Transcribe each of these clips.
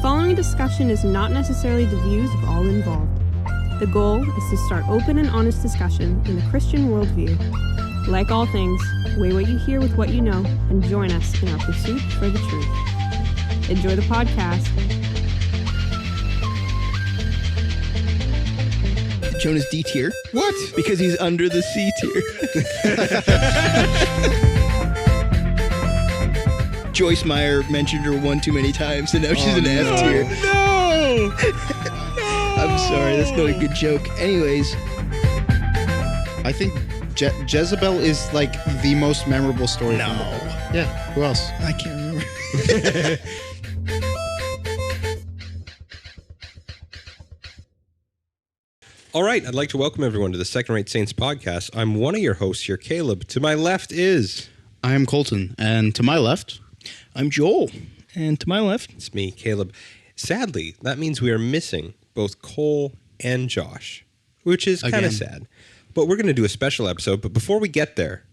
following discussion is not necessarily the views of all involved. The goal is to start open and honest discussion in the Christian worldview. Like all things, weigh what you hear with what you know and join us in our pursuit for the truth. Enjoy the podcast. Jonah's D tier. What? Because he's under the C tier. Joyce Meyer mentioned her one too many times, and now she's an F tier. No! I'm sorry, that's not a good joke. Anyways, I think Jezebel is like the most memorable story. No. From the Bible. Yeah. Who else? I can't remember. All right, I'd like to welcome everyone to the Second Rate Saints podcast. I'm one of your hosts here, Caleb. To my left is... I am Colton, and to my left, I'm Joel, and to my left, It's me, Caleb. Sadly, that means we are missing both Cole and Josh, which is kind Again. of sad. But we're going to do a special episode. But before we get there,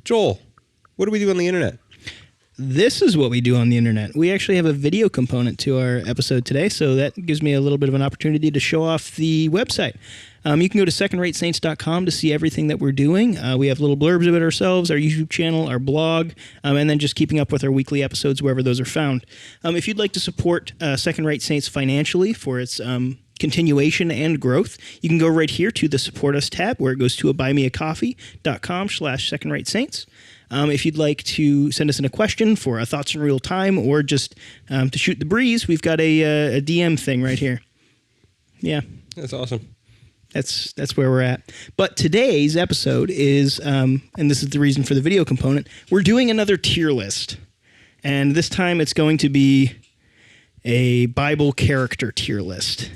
Joel, what do we do on the internet? this is what we do on the internet. We actually have a video component to our episode today, so that gives me a little bit of an opportunity to show off the website. You can go to secondраtesaints.com to see everything that we're doing. We have little blurbs about ourselves, our YouTube channel, our blog, and then just keeping up with our weekly episodes wherever those are found. If you'd like to support Second Rate Saints financially for its continuation and growth, you can go right here to the Support Us tab, where it goes to buymeacoffee.com/secondраtesaints. If you'd like to send us in a question for Thoughts in Real Time or just to shoot the breeze, we've got a DM thing right here. Yeah. That's awesome. That's where we're at. But today's episode is, and this is the reason for the video component, we're doing another tier list. And this time it's going to be a Bible character tier list.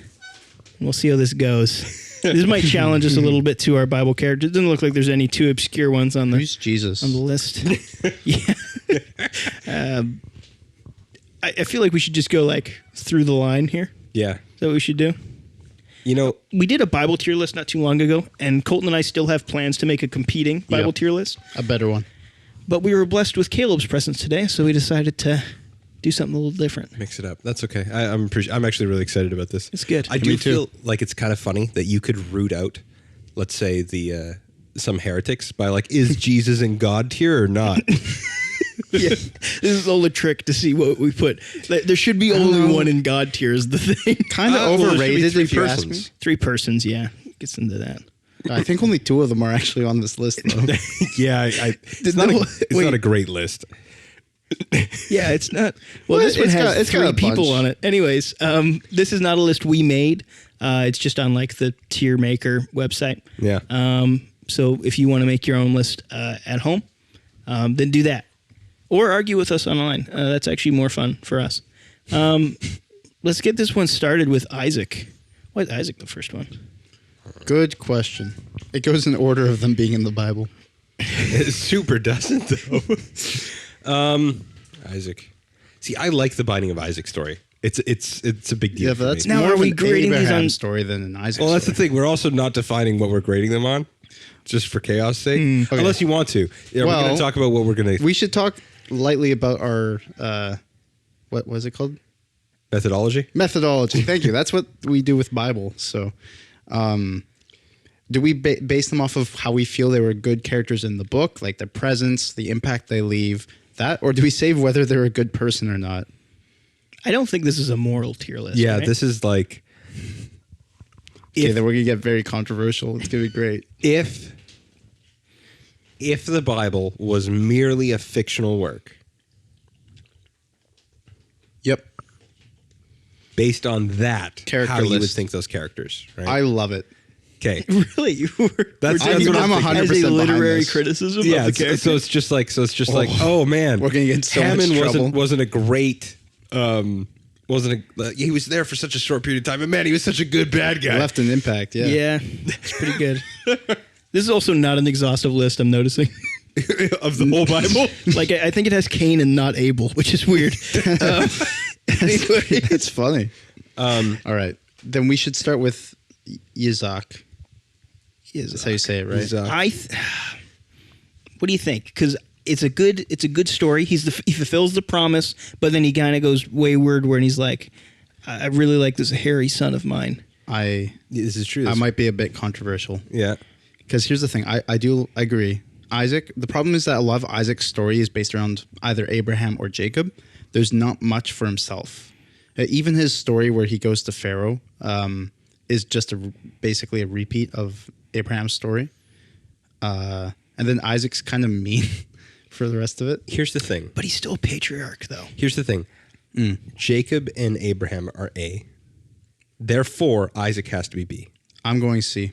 We'll see how this goes. This might challenge us a little bit to our Bible characters. It doesn't look like there's any too obscure ones on the who's Jesus? on the list. Yeah. I feel like we should just go like through the line here. Yeah. Is that what we should do? You know, We did a Bible tier list not too long ago, and Colton and I still have plans to make a competing Bible Yep. tier list. A better one. But we were blessed with Caleb's presence today, so we decided to do something a little different. mix it up. That's okay. I'm actually really excited about this. It's good. I do Me too. feel like it's kind of funny that you could root out, let's say, the some heretics by like, is Jesus in God tier or not? Yeah. This is all a trick to see what we put. Like, there should be only one in God tier is the thing. Kind of well, there should be overrated three if you ask me. persons. 3 persons, yeah. Gets into that. I think only 2 of them are actually on this list, though. Yeah, it's not a great list. Yeah, it's not. Well, Well, this one it's has got- it's 3 got a people bunch. on it. Anyways, this is not a list we made. It's just on like the tier maker website. Yeah. So if you want to make your own list at home, then do that. Or argue with us online. That's actually more fun for us. Let's get this one started with Isaac. Why is Isaac the first one? Good question. It goes in order of them being in the Bible. It super doesn't though. Isaac. See, I like the Binding of Isaac story. It's a big deal. Yeah, for but that's me. Now, more are of we an grading these Abraham on- story than an Isaac Well, that's the story. thing. We're also not defining what we're grading them on, just for chaos' sake. Okay. Unless you want to. Yeah, we're Well, going to talk about what we're going to We should talk lightly about our, what was it called? methodology. Methodology. Thank you. That's what we do with Bible. So, do we base them off of how we feel they were good characters in the book, like their presence, the impact they leave, that, or do we save whether they're a good person or not? I don't think this is a moral tier list. Yeah, right? this is like Okay, then we're gonna get very controversial. It's gonna be great. if the Bible was merely a fictional work Yep, based on that, Character how you would list. think those characters, right? I love it. Okay. Really? You were, That's we're taking what I'm this 100% as a behind literary this. criticism Yeah, of the character. so it's just like oh man, We're gonna get in so much Hammond trouble. wasn't a great he was there for such a short period of time, and man, he was such a good bad guy. Left an impact. Yeah. Yeah, it's pretty good. This is also not an exhaustive list, I'm noticing. of the whole Bible. Like, I think it has Cain and not Abel, which is weird. Anyway. It's funny. All right, then we should start with Isaac. That's how you say it, right? What do you think? Because it's a good story. He fulfills the promise, but then he kind of goes wayward where he's like, I really like this hairy son of mine. This is true. I might be a bit controversial. Yeah. Because here's the thing. I do agree. Isaac, the problem is that a lot of Isaac's story is based around either Abraham or Jacob. There's not much for himself. Even his story where he goes to Pharaoh is just basically a repeat of Abraham's story. And then Isaac's kind of mean for the rest of it. Here's the thing. But he's still a patriarch, though. Here's the thing. Jacob and Abraham are A. Therefore, Isaac has to be B. I'm going C.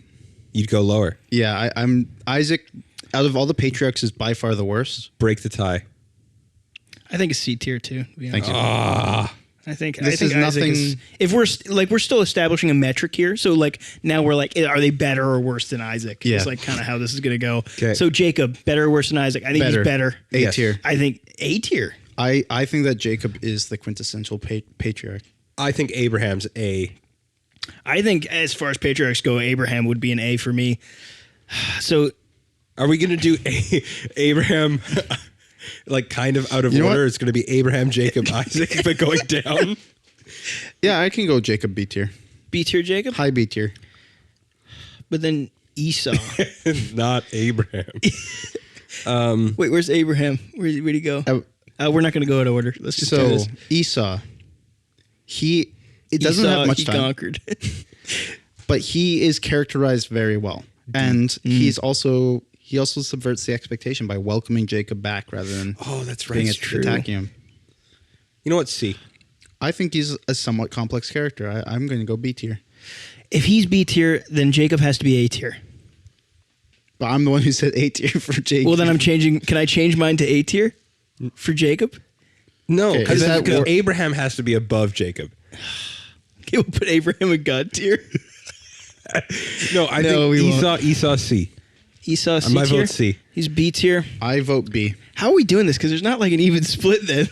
You'd go lower. Yeah, I'm Isaac. Out of all the patriarchs, is by far the worst. Break the tie. I think it's C tier too. To be Thank honest. you. I think This Isaac is nothing- is, if we're still establishing a metric here. So like now we're like, are they better or worse than Isaac? Yeah. It's like kind of how this is going to go. Okay. So Jacob, better or worse than Isaac? I think he's better. A Yes. tier. I think A tier. I think that Jacob is the quintessential patriarch. I think Abraham's A. I think as far as patriarchs go, Abraham would be an A for me. So Are we going to do Abraham like kind of out of You know order? what? It's going to be Abraham, Jacob, Isaac, but going down. Yeah, I can go Jacob B tier. B tier Jacob, High B tier. but then Esau. Not Abraham. Wait, where's Abraham? Where'd he go? We're not going to go out of order. Let's just do So this. Esau, it doesn't Esau, have much he time, conquered. but he is characterized very well, and he also subverts the expectation by welcoming Jacob back rather than Oh, that's being right. It's true. attacking him. You know what? C. I think he's a somewhat complex character. I'm going to go B tier, If he's B tier, then Jacob has to be A tier. but I'm the one who said A tier for Jacob. Well, then I'm changing. Can I change mine to A tier for Jacob? No, Okay, is that because war- Abraham has to be above Jacob. Okay, we'll put Abraham in God tier. No, I No, we think Esau C. Esau C My tier. vote's C. He's B tier. I vote B. How are we doing this? Because there's not like an even split then.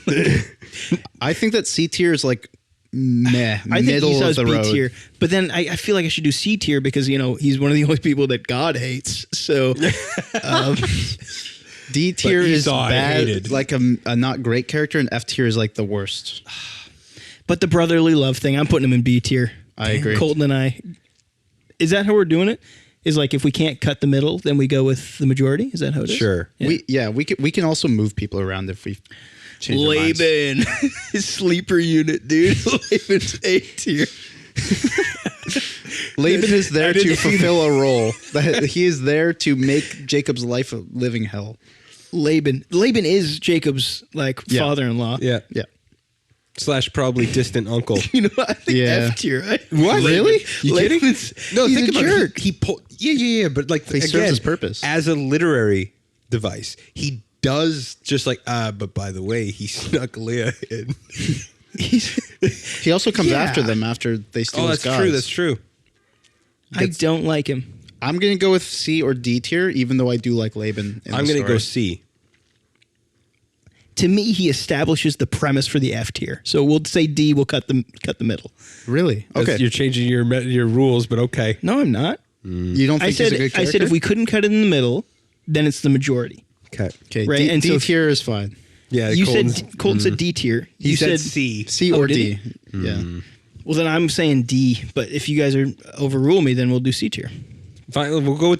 I think that C tier is like meh, I think middle Esau's of the B road. tier, but then I feel like I should do C tier because he's one of the only people that God hates. So D tier But is Esau I bad, hated. like a not great character, and F tier is like the worst. but the brotherly love thing, I'm putting him in B tier. I agree. Colton and I. Is that how we're doing it? Is like if we can't cut the middle, then we go with the majority? Is that how it is? Sure. Yeah. We can also move people around if we change our minds. Laban, his sleeper unit, dude. Laban's A tier. Laban is there I to didn't- fulfill a role. That he is there to make Jacob's life a living hell. Laban is Jacob's Yeah. father-in-law. Yeah. Yeah. / probably distant uncle. You know what? I think Yeah. F tier. Right? What? Really? You kidding? Laban's, No, he's think a about jerk. it. He pulled. Yeah. But like He serves again, his purpose. as a literary device. He does just like but by the way, he snuck Leah in. He also comes Yeah. after them after they steal Oh, his that's gods. true. That's true. I don't like him. I'm going to go with C or D tier, even though I do like Laban. I'm going to go C. To me, he establishes the premise for the F tier. So we'll say D. We'll cut the middle. Really? Okay. You're changing your rules, but okay. No, I'm not. You don't think I said he's a good character? if we couldn't cut it in the middle, then it's the majority. Okay. Okay, Right, D, and D so if- tier is fine. Yeah. You Colton's- said Colton said D tier. he You said C. C Oh, or did D. he? Yeah. Well, then I'm saying D. But if you guys are overrule me, then we'll do C tier. Fine. We'll go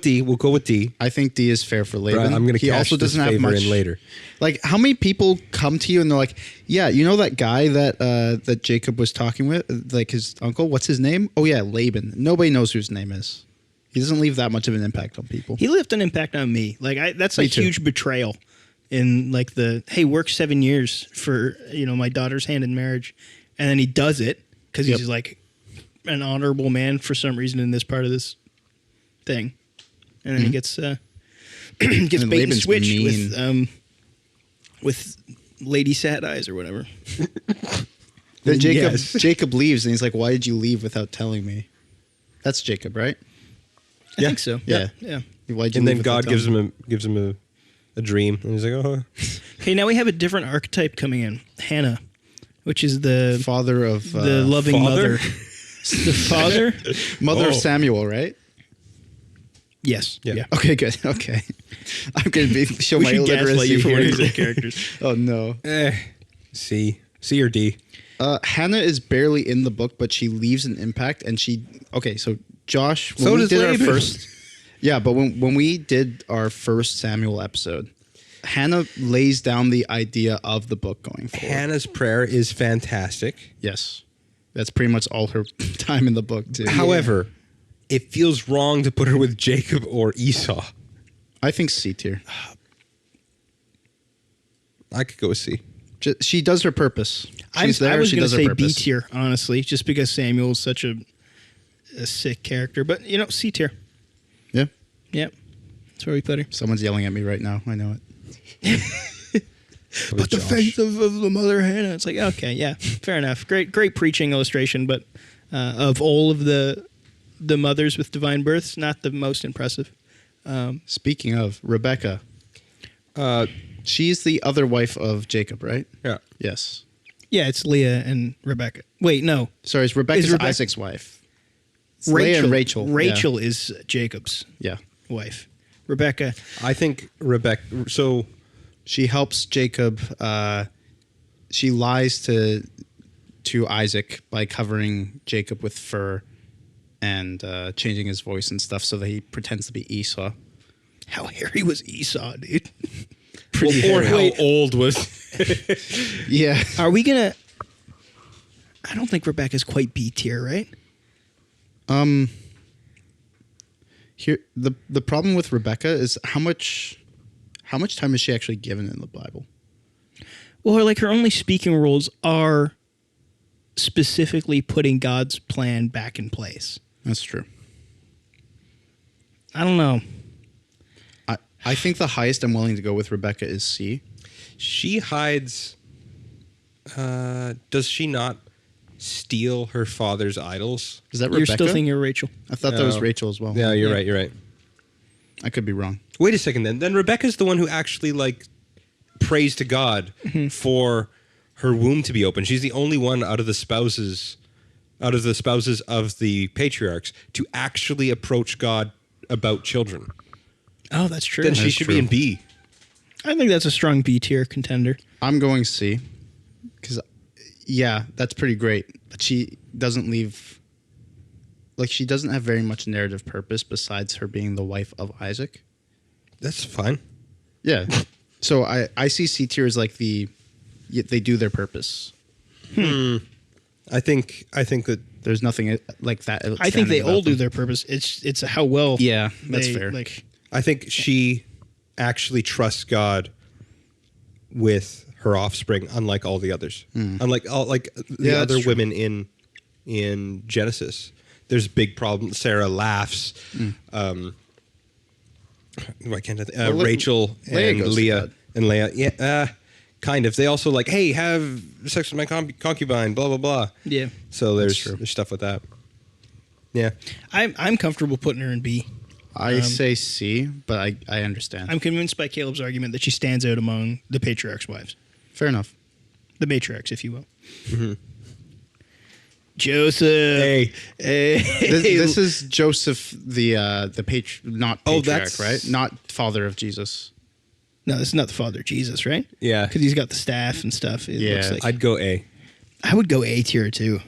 with D. I think D is fair for But Laban. I'm going to He cash also this doesn't have favor much in later. Like, how many people come to you and they're like, "Yeah, you know that guy that Jacob was talking with, like his uncle. What's his name? Oh yeah, Laban. Nobody knows whose name is. He doesn't leave that much of an impact on people. He left an impact on me. Like that's a Me too. huge betrayal. In like hey, work 7 years for my daughter's hand in marriage, and then he does it because he's Yep. like an honorable man for some reason in this part of this thing, and then he gets gets And bait and Laban's switched mean. with Lady Sad Eyes or whatever. Then Jacob Yes. Jacob leaves and he's like, "Why did you leave without telling me?" That's Jacob, right? I think so. Yeah. Yeah. Why'd you And then leave God without gives telling me? him a dream, and he's like, oh. Okay, now we have a different archetype coming in. Hannah, which is the father of the loving father? mother. The father? mother of Oh. Samuel, right? Yes. Yeah. Okay, good. Okay, I'm gonna show We my should gaslight illiteracy you for one here. of these characters. Oh no. C or D. Hannah is barely in the book, but she leaves an impact, and so Josh, when So we does did our Laban. first, yeah, but when we did our first Samuel episode, Hannah lays down the idea of the book going forward. Hannah's prayer is fantastic. Yes, that's pretty much all her time in the book too. However, it feels wrong to put her with Jacob or Esau. I think C tier. I could go with C. She does her purpose. She's there. I was She going to does her say B purpose. tier, honestly, just because Samuel is such a sick character. But, C tier. Yeah. Yep. That's where we put her. Someone's yelling at me right now. I know it. But the faith of the mother Hannah. It's like, okay, yeah, fair enough. Great preaching illustration, but of all of the mothers with divine births, not the most impressive. Speaking of Rebecca, Uh, she's the other wife of Jacob, right? yeah. Yes. Yeah, it's Leah and Rebecca. Wait, no. Sorry, it's Rebecca's Rebecca- Isaac's wife. It's Leah and Rachel. Rachel is Jacob's Yeah. wife. Rebecca. I think Rebecca. So She helps Jacob. She lies to Isaac by covering Jacob with fur and changing his voice and stuff so that he pretends to be Esau. How hairy was Esau, dude? or how Wait. old was? Yeah. Are we gonna? I don't think Rebecca's quite B tier, right? Here the problem with Rebecca is how much time is she actually given in the Bible? Well, her only speaking roles are specifically putting God's plan back in place. That's true. I don't know. I think the highest I'm willing to go with Rebecca is C. She hides. Does she not steal her father's idols? Is that You're Rebecca? still thinking of Rachel. I thought that was No. Rachel as well. Yeah, you're Yeah. right. You're right. I could be wrong. Wait a second. Then Rebecca's the one who actually prays to God for her womb to be open. She's the only one out of the spouses of the patriarchs to actually approach God about children. Oh, that's true. Then she That's should true. be in B. I think that's a strong B tier contender. I'm going C because, yeah, that's pretty great. But she doesn't leave, she doesn't have very much narrative purpose besides her being the wife of Isaac. That's fine. Yeah. So I see C tier as they do their purpose. I think that There's nothing like that. I think they outstanding all about do them. their purpose. It's how well. Yeah, that's fair. I think she actually trusts God with her offspring, unlike all the others. Unlike all the Yeah, other that's true. women in Genesis. There's big problems. Sarah laughs. Why can't I Well, Rachel Leah and goes to Leah God. and Leah. Yeah, kind of. They also hey, have sex with my concubine. Blah blah blah. Yeah, So That's true. there's stuff with that. Yeah. I'm comfortable putting her in B. I say C, but I understand. I'm convinced by Caleb's argument that she stands out among the patriarchs' wives, Fair enough. the matriarchs, if you will. Joseph. Hey. This is Joseph, the not Oh, patriarch, that's- right? Not father of Jesus. No, this is not the father of Jesus, right? Yeah. Because he's got the staff and stuff. It Yeah. looks like. I'd go A. I would go A tier too.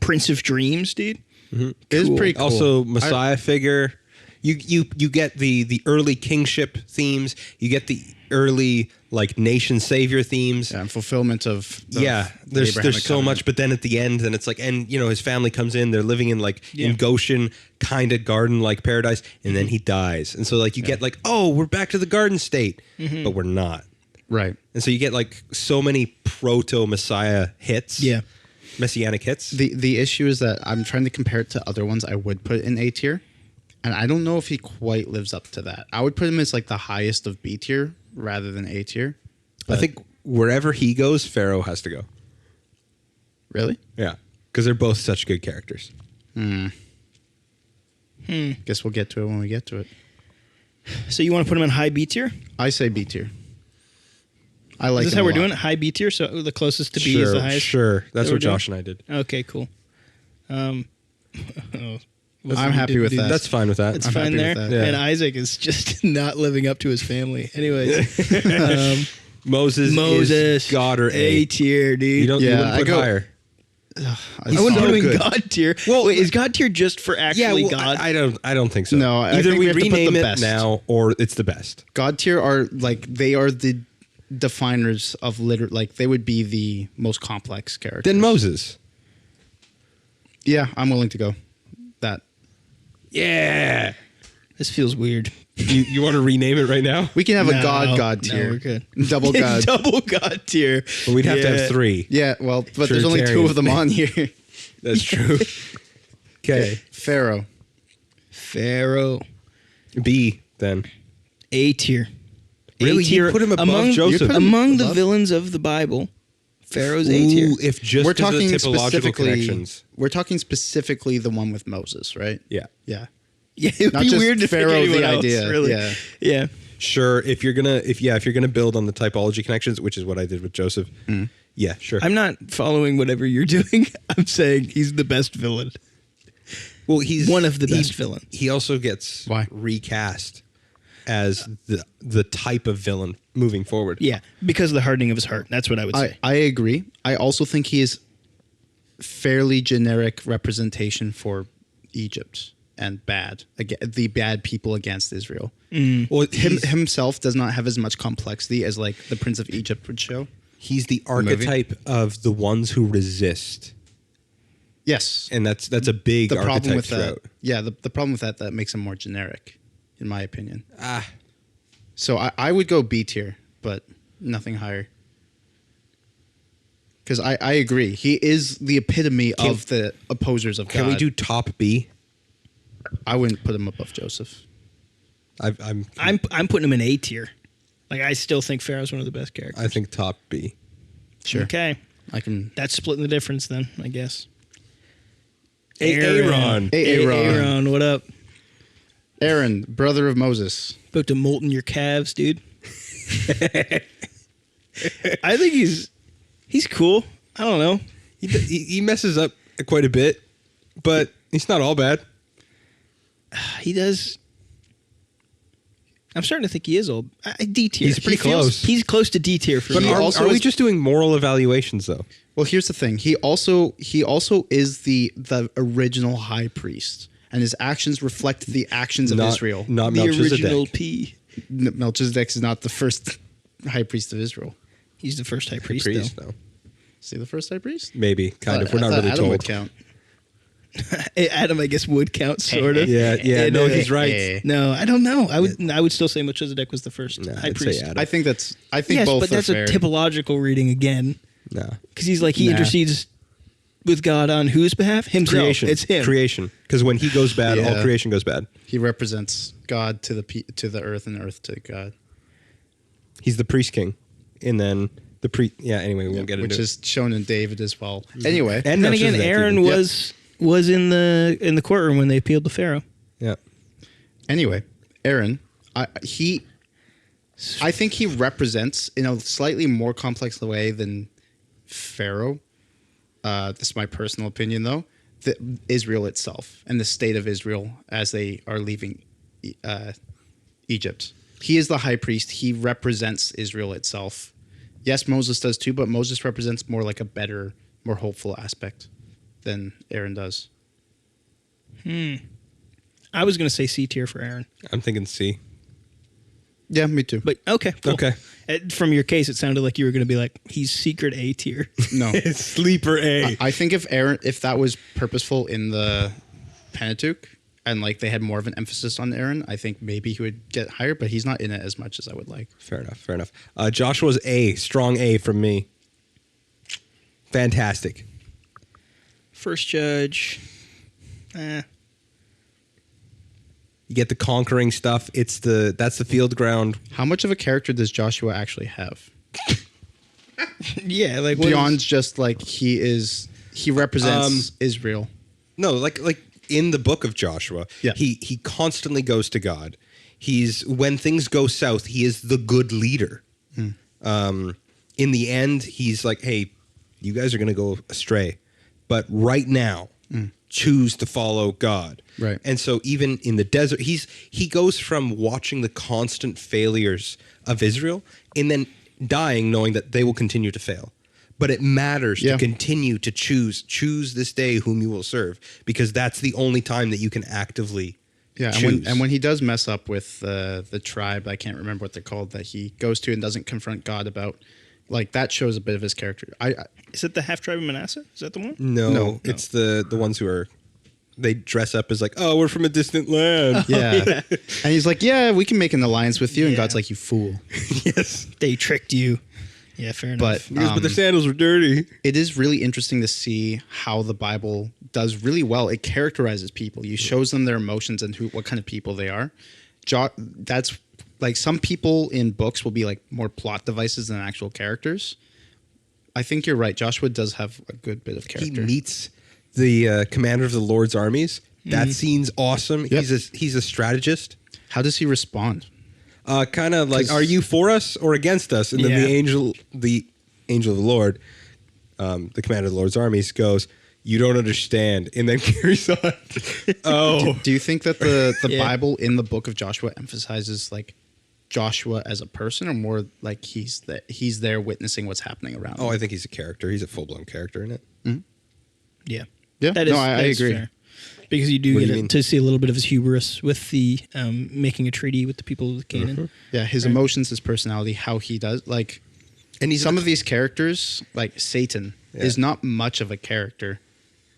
Prince of Dreams, dude. It is Cool. pretty cool. Also, Messiah figure. You get the early kingship themes. You get the early nation savior themes. and fulfillment of the There's Abrahamic so covenant. much, but then at the end, then it's his family comes in. They're living in in Goshen, kind of garden like paradise, and then he dies, and so you get oh, we're back to the garden state, but we're not. Right. And so you get so many proto Messiah hits. Yeah. Messianic hits. The issue is that I'm trying to compare it to other ones I would put in A tier, and I don't know if he quite lives up to that. I would put him as the highest of B tier rather than A tier. I think wherever he goes, Pharaoh has to go. Really? Yeah, because they're both such good characters. Guess we'll get to it when we get to it. So you want to put him in high B tier? I say B tier. I like. Is this him how a we're lot. doing it? High B tier? So the closest to B is the highest? Sure. That's we're what doing? Josh and I did. Okay, cool. I'm happy with that. That's fine with that. It's I'm fine happy there. with that. Yeah. And Isaac is just not living up to his family. Anyways, Moses is God or A tier, dude. You Yeah, wouldn't I put go- higher. I wouldn't so put him in good. God tier. Well, wait, is God tier just for actually God? I don't think so. No, I either think we we have to put rename the it best. now or it's the best. God tier are like they are the definers of like they would be the most complex characters. Then Moses. Yeah, I'm willing to go that. Yeah. This feels weird. You want to rename it right now? We can have a No, God no, tier. we're good. Double God. Double God tier. But we'd have to Yeah. have 3. Yeah, well, but there's only 2 of them on here. That's true. Okay, Pharaoh. Pharaoh. B then. A tier. Really? A tier. You put him above among, Joseph? You put him Among the above? villains of the Bible, Pharaoh's A tier. Ooh, if just We're because of talking the typological specifically. connections. We're talking specifically the one with Moses, right? Yeah. Yeah. Yeah, it'd Not be just weird to Pharaoh, pick anyone the else, idea. really. Yeah. Yeah. Sure, if you're gonna build on the typology connections, which is what I did with Joseph. Yeah, sure. I'm not following whatever you're doing. I'm saying he's the best villain. Well, he's one of the best villains. He also gets Why? recast as the type of villain moving forward. Yeah, because of the hardening of his heart. That's what I would say. I agree. I also think he is fairly generic representation for Egypt and the bad people against Israel. Well, Himself does not have as much complexity as like the Prince of Egypt would show. he's the archetype of the ones who resist, Yes, and that's a big the problem archetype with that. throughout. Yeah, the problem with that makes him more generic, in my opinion. Ah, So I would go B tier, but nothing higher. Because I agree, he is the epitome of the opposers of can God. we do top B? I wouldn't put him above Joseph. I'm putting him in A tier. Like I still think Pharaoh's one of the best characters. I think top B. Sure. Okay, I can. that's splitting the difference then, I guess. Aaron. Aaron, what up? Aaron, brother of Moses. About to molten your calves, dude. I think he's cool. I don't know. He messes up quite a bit, but he's not all bad. He does. I'm starting to think he is old. D tier. He's pretty He feels- close. He's close to D tier for But me. are we just doing moral evaluations though? Well, here's the thing. He also is the original high priest, and his actions reflect the actions of Israel. Not the Melchizedek. original P. Melchizedek is not the first high priest of Israel. He's the first high priest, priest, though. though. Is he the first high priest? Maybe, kind of. I We're not thought really Adam told. would count. Adam, I guess, would count, sort of. Yeah, And, no, he's right. No, I don't know. I would still say Melchizedek was the first Nah, high I'd say priest. Adam. I think Yes, both but are that's fair. a typological reading again. No. Because he's like, he Nah. intercedes with God on whose behalf? Himself. Creation. It's him. Creation. Because when he goes bad, all Yeah. creation goes bad. He represents God to the earth and earth to God, He's the priest king. And then the priest. Yeah, anyway, we won't get into which it. is shown in David as well. Anyway, And then again, Melchizedek Aaron even. was in the courtroom when they appealed to Pharaoh. Yeah. Anyway, Aaron, I think he represents in a slightly more complex way than Pharaoh. This is my personal opinion, though. Israel itself and the state of Israel as they are leaving Egypt. He is the high priest. He represents Israel itself. Yes, Moses does too, but Moses represents more like a better, more hopeful aspect than Aaron does. I was going to say C tier for Aaron. I'm thinking C. Yeah, me too. But okay. Cool. Okay. From your case, it sounded like you were going to be like, he's secret A tier. No. Sleeper A. I think if that was purposeful in the Pentateuch and like they had more of an emphasis on Aaron, I think maybe he would get higher, but he's not in it as much as I would like. Fair enough. Joshua's A. Strong A from me. Fantastic. First judge. You get the conquering stuff. That's the field ground. How much of a character does Joshua actually have? Yeah, like what Beyond is- just like he represents Israel. No, like in the book of Joshua, Yeah. he constantly goes to God. When things go south, he is the good leader. In the end, he's like, hey, you guys are going to go astray. But right now, choose to follow God. Right. And so even in the desert, he goes from watching the constant failures of Israel and then dying knowing that they will continue to fail. But it matters Yeah. to continue to choose this day whom you will serve, because that's the only time that you can actively choose. And when he does mess up with the tribe, I can't remember what they're called, that he goes to and doesn't confront God about, like, that shows a bit of his character. Is it the half tribe of Manasseh? Is that the one? No, it's the ones who are, they dress up as like, oh, we're from a distant land. Yeah. And he's like, yeah, we can make an alliance with you. And Yeah. God's like, you fool. Yes. They tricked you. Yeah, fair enough. But But their sandals were dirty. it is really interesting to see how the Bible does really well. It characterizes people. You shows them their emotions and what kind of people they are. That's like, some people in books will be like more plot devices than actual characters. I think you're right. Joshua does have a good bit of character. He meets the commander of the Lord's armies. That scene's awesome. Yep. He's a strategist. How does he respond? Kind of like, 'Cause- are you for us or against us? And then Yeah. the angel of the Lord, the commander of the Lord's armies, goes, you don't understand, and then carries on. Oh, Do you think that the Yeah. Bible in the book of Joshua emphasizes like Joshua as a person, or more like he's there witnessing what's happening around him? I think he's a character. He's a full blown character in it. Yeah. Yeah, That is, no, I that is agree. fair. Because you do What do get you mean? to see a little bit of his hubris with the making a treaty with the people of Canaan. Yeah, his emotions, his personality, how he does, like, And he's some of these characters, like Satan, Yeah. is not much of a character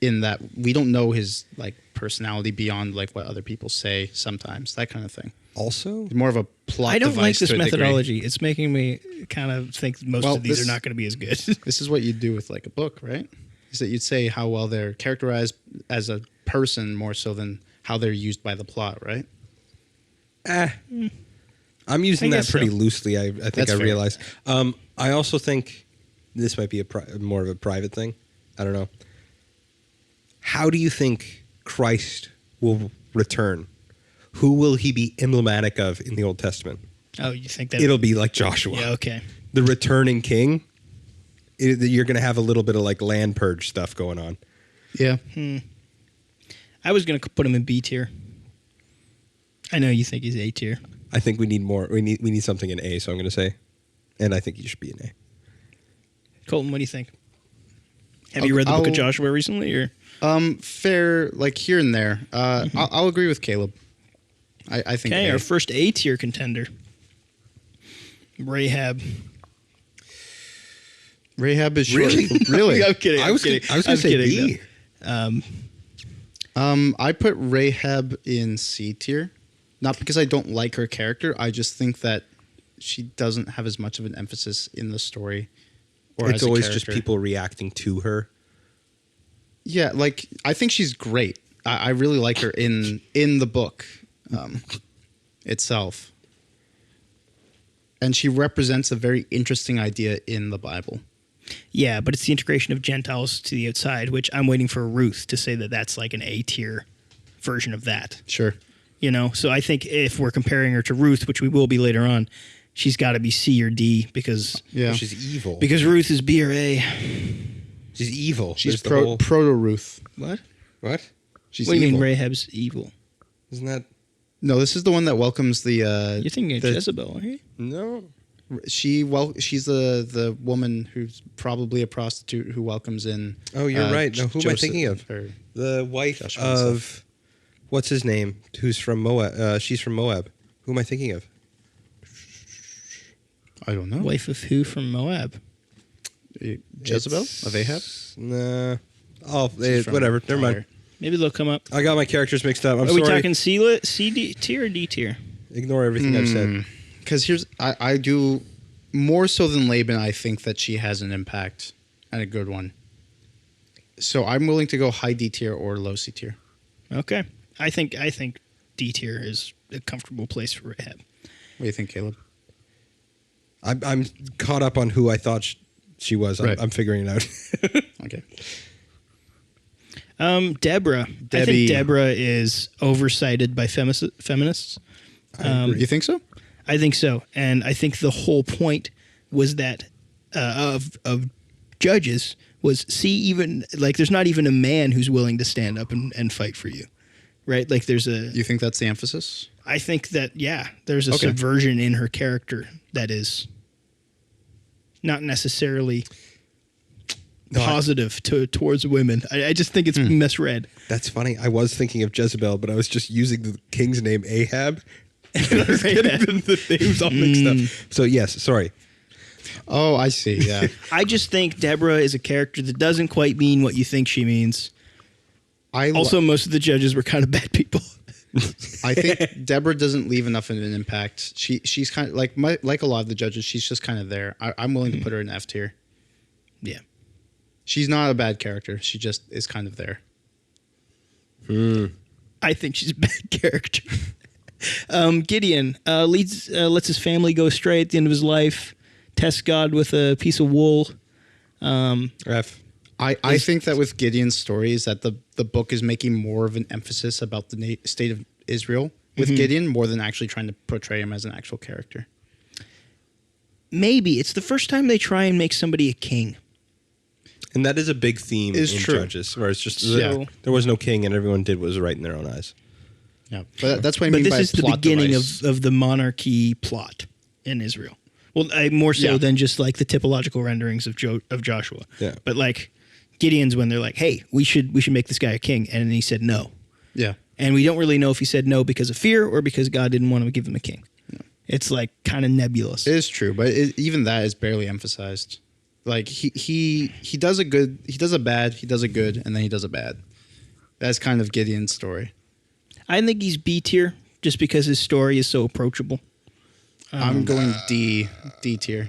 in that we don't know his like personality beyond like what other people say sometimes, that kind of thing. also. He's more of a plot I don't like device this to a degree. methodology. It's making me kind of think most Well, of these this- are not going to be as good. This is what you do with like a book, right? Is that you'd say how well they're characterized as a person more so than how they're used by the plot, right? I'm using I that guess pretty so. loosely. I think That's I fair. realized. I also think this might be more of a private thing. I don't know. How do you think Christ will return? Who will he be emblematic of in the Old Testament? Oh, you think that? It'll be like Joshua, Yeah, okay. the returning king. You're going to have a little bit of like land purge stuff going on. Yeah. I was going to put him in B tier. I know you think he's A tier. I think we need more. We need something in A. So I'm going to say, and I think you should be in A. Colton, what do you think? Have you read the book of I'll- Joshua recently, or Fair, like here and there. I'll agree with Caleb. I think. okay? A. Our first A tier contender, Rahab. Rahab is short. Really? Really? I'm kidding. I was going to say B. I put Rahab in C tier, not because I don't like her character. I just think that she doesn't have as much of an emphasis in the story. Or It's as a always just character. people reacting to her. Yeah, like I think she's great. I really like her in the book itself, and she represents a very interesting idea in the Bible. Yeah, but it's the integration of Gentiles to the outside, which I'm waiting for Ruth to say that that's like an A tier version of that. Sure. You know, so I think if we're comparing her to Ruth, which we will be later on, she's got to be C or D because Yeah. She's evil. because Ruth is B or A. she's evil. She's There's the whole- proto Ruth. What? What? She's What do you evil. mean Rahab's evil? Isn't that No, this is the one that welcomes the. You're thinking of the- Jezebel, aren't you? no? She's the woman who's probably a prostitute who welcomes in. Oh, you're right. No, who am I Joseph, thinking of? or- The wife Joshua and of what's his name? Who's from Moab? She's from Moab. Who am I thinking of? I don't know. Wife of who from Moab? Jezebel It's- of Ahab. Nah. Oh, She's from whatever. Never mind. Tyre. Maybe they'll come up. I got my characters mixed up. I'm Are we sorry. talking C tier or D tier? Ignore everything I've said. Because I do more so than Laban. I think that she has an impact and a good one. So I'm willing to go high D tier or low C tier. Okay, I think D tier is a comfortable place for Rahab. What do you think, Caleb? I'm caught up on who I thought she was. Right. I'm figuring it out. Okay. Deborah. I Debbie. think Deborah is oversighted by feminists. You think so? I think so, and I think the whole point was that of judges was see even like there's not even a man who's willing to stand up and fight for you, right? Like there's a. You think that's the emphasis? I think that there's a Okay. subversion in her character that is not necessarily positive towards women. I just think it's misread. That's funny. I was thinking of Jezebel, but I was just using the king's name Ahab. And I was getting the names all mixed up. So yes, sorry. Oh, I see. Yeah. I just think Deborah is a character that doesn't quite mean what you think she means. Also, most of the judges were kind of bad people. I think Deborah doesn't leave enough of an impact. She's kind of like a lot of the judges. She's just kind of there. I'm willing to put her in F tier. Yeah. She's not a bad character. She just is kind of there. I think she's a bad character. Gideon lets his family go astray at the end of his life, tests God with a piece of wool. F. I think that with Gideon's story is that the book is making more of an emphasis about the state of Israel with Gideon more than actually trying to portray him as an actual character. Maybe. It's the first time they try and make somebody a king. And that is a big theme in true. Judges, where it's just So- there was no king and everyone did what was right in their own eyes. Yeah, but that's what I But mean this by is the plot beginning device. of the monarchy plot in Israel. Well, more so Yeah. than just like the typological renderings of Joshua. Yeah. But like Gideon's when they're like, "Hey, we should make this guy a king," and he said no. Yeah. And we don't really know if he said no because of fear or because God didn't want to give him a king. It's like kind of nebulous. It is true, but even that is barely emphasized. Like he does a good, he does a bad, he does a good, and then he does a bad. That's kind of Gideon's story. I think he's B tier just because his story is so approachable. I'm going D tier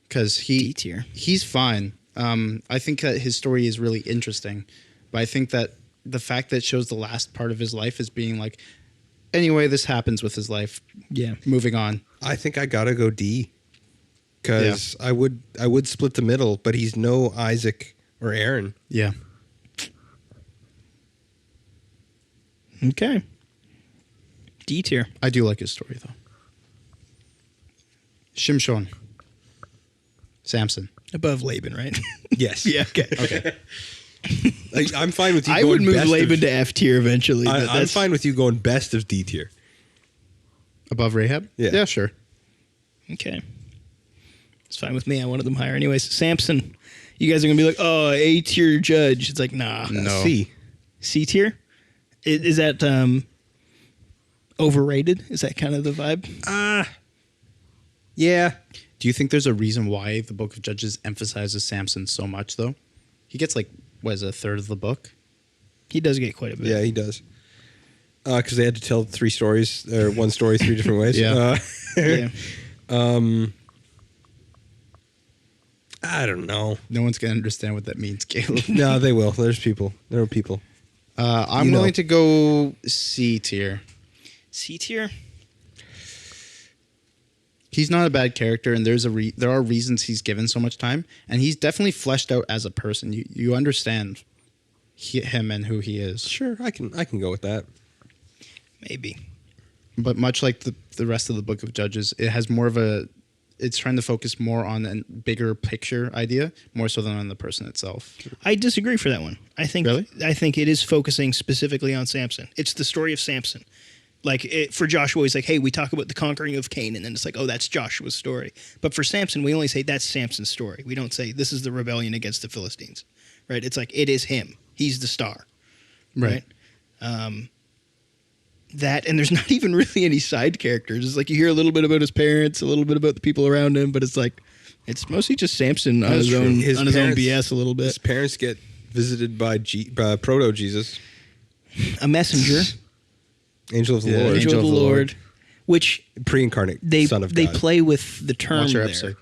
because D tier. he's fine. I think that his story is really interesting, but I think that the fact that it shows the last part of his life as being like, anyway, this happens with his life. Yeah. Moving on. I think I gotta go D. Because I would split the middle, but he's no Isaac or Aaron. Yeah. Okay. D tier. I do like his story though. Shimshon. Samson. Above Laban, right? Yes. yeah, okay. Okay. I'm fine with you I going would move best Laban of, to F tier eventually. but I'm that's fine with you going best of D tier. Above Rahab? Yeah. Yeah, sure. Okay. It's fine with me. I wanted them higher anyways. Samson. You guys are going to be like, oh, A tier judge. It's like, nah. No. C. C tier? Is that overrated? Is that kind of the vibe? Yeah. Do you think there's a reason why the book of Judges emphasizes Samson so much though? He gets like, what is it, a third of the book? He does get quite a bit. Yeah, he does. Because they had to tell three stories, or one story three different ways. Yeah. Yeah. I don't know. No one's going to understand what that means, Caleb. No, they will. There are people. I'm You know. willing to go C tier. C tier? He's not a bad character, and there are reasons he's given so much time, and he's definitely fleshed out as a person. You understand him and who he is. Sure, I can go with that. Maybe. But much like the rest of the book of Judges, it has more of it's trying to focus more on a bigger picture idea, more so than on the person itself. I disagree for that one. I think Really? I think it is focusing specifically on Samson. It's the story of Samson. Like for Joshua, he's like, hey, we talk about the conquering of Canaan, and then it's like, oh, that's Joshua's story. But for Samson, we only say that's Samson's story. We don't say this is the rebellion against the Philistines, right? It's like it is him. He's the star, right? That, and there's not even really any side characters. It's like you hear a little bit about his parents, a little bit about the people around him, but it's like it's mostly just Samson on That's his true. own His on his own parents- BS a little bit. His parents get visited by proto Jesus, A messenger, angel of the Yeah, Lord, angel of the Lord, which pre-incarnate they son of God. play with the term Watch our there, episode.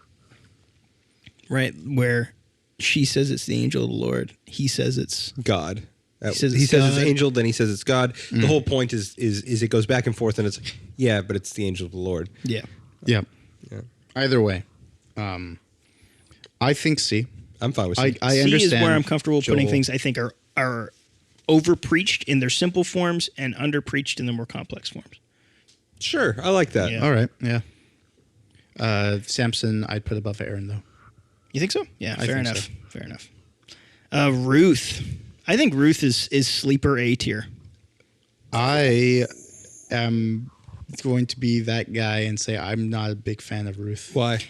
right? Where she says it's the angel of the Lord, he says it's God. He says He it's says it's God. angel, then he says it's God. The whole point is it goes back and forth, and it's yeah, but it's the angel of the Lord. yeah. Yeah. Yeah. Either way, I think C. I'm fine with I C. C understand. is where I'm comfortable putting Joel. things I think are overpreached in their simple forms and underpreached in their more complex forms. Sure, I like that. Yeah. All right. Yeah. Samson, I'd put above Aaron though. You think so? Yeah, I fair think enough. so. Fair enough. Ruth. I think Ruth is sleeper A tier. I am going to be that guy and say I'm not a big fan of Ruth. Why?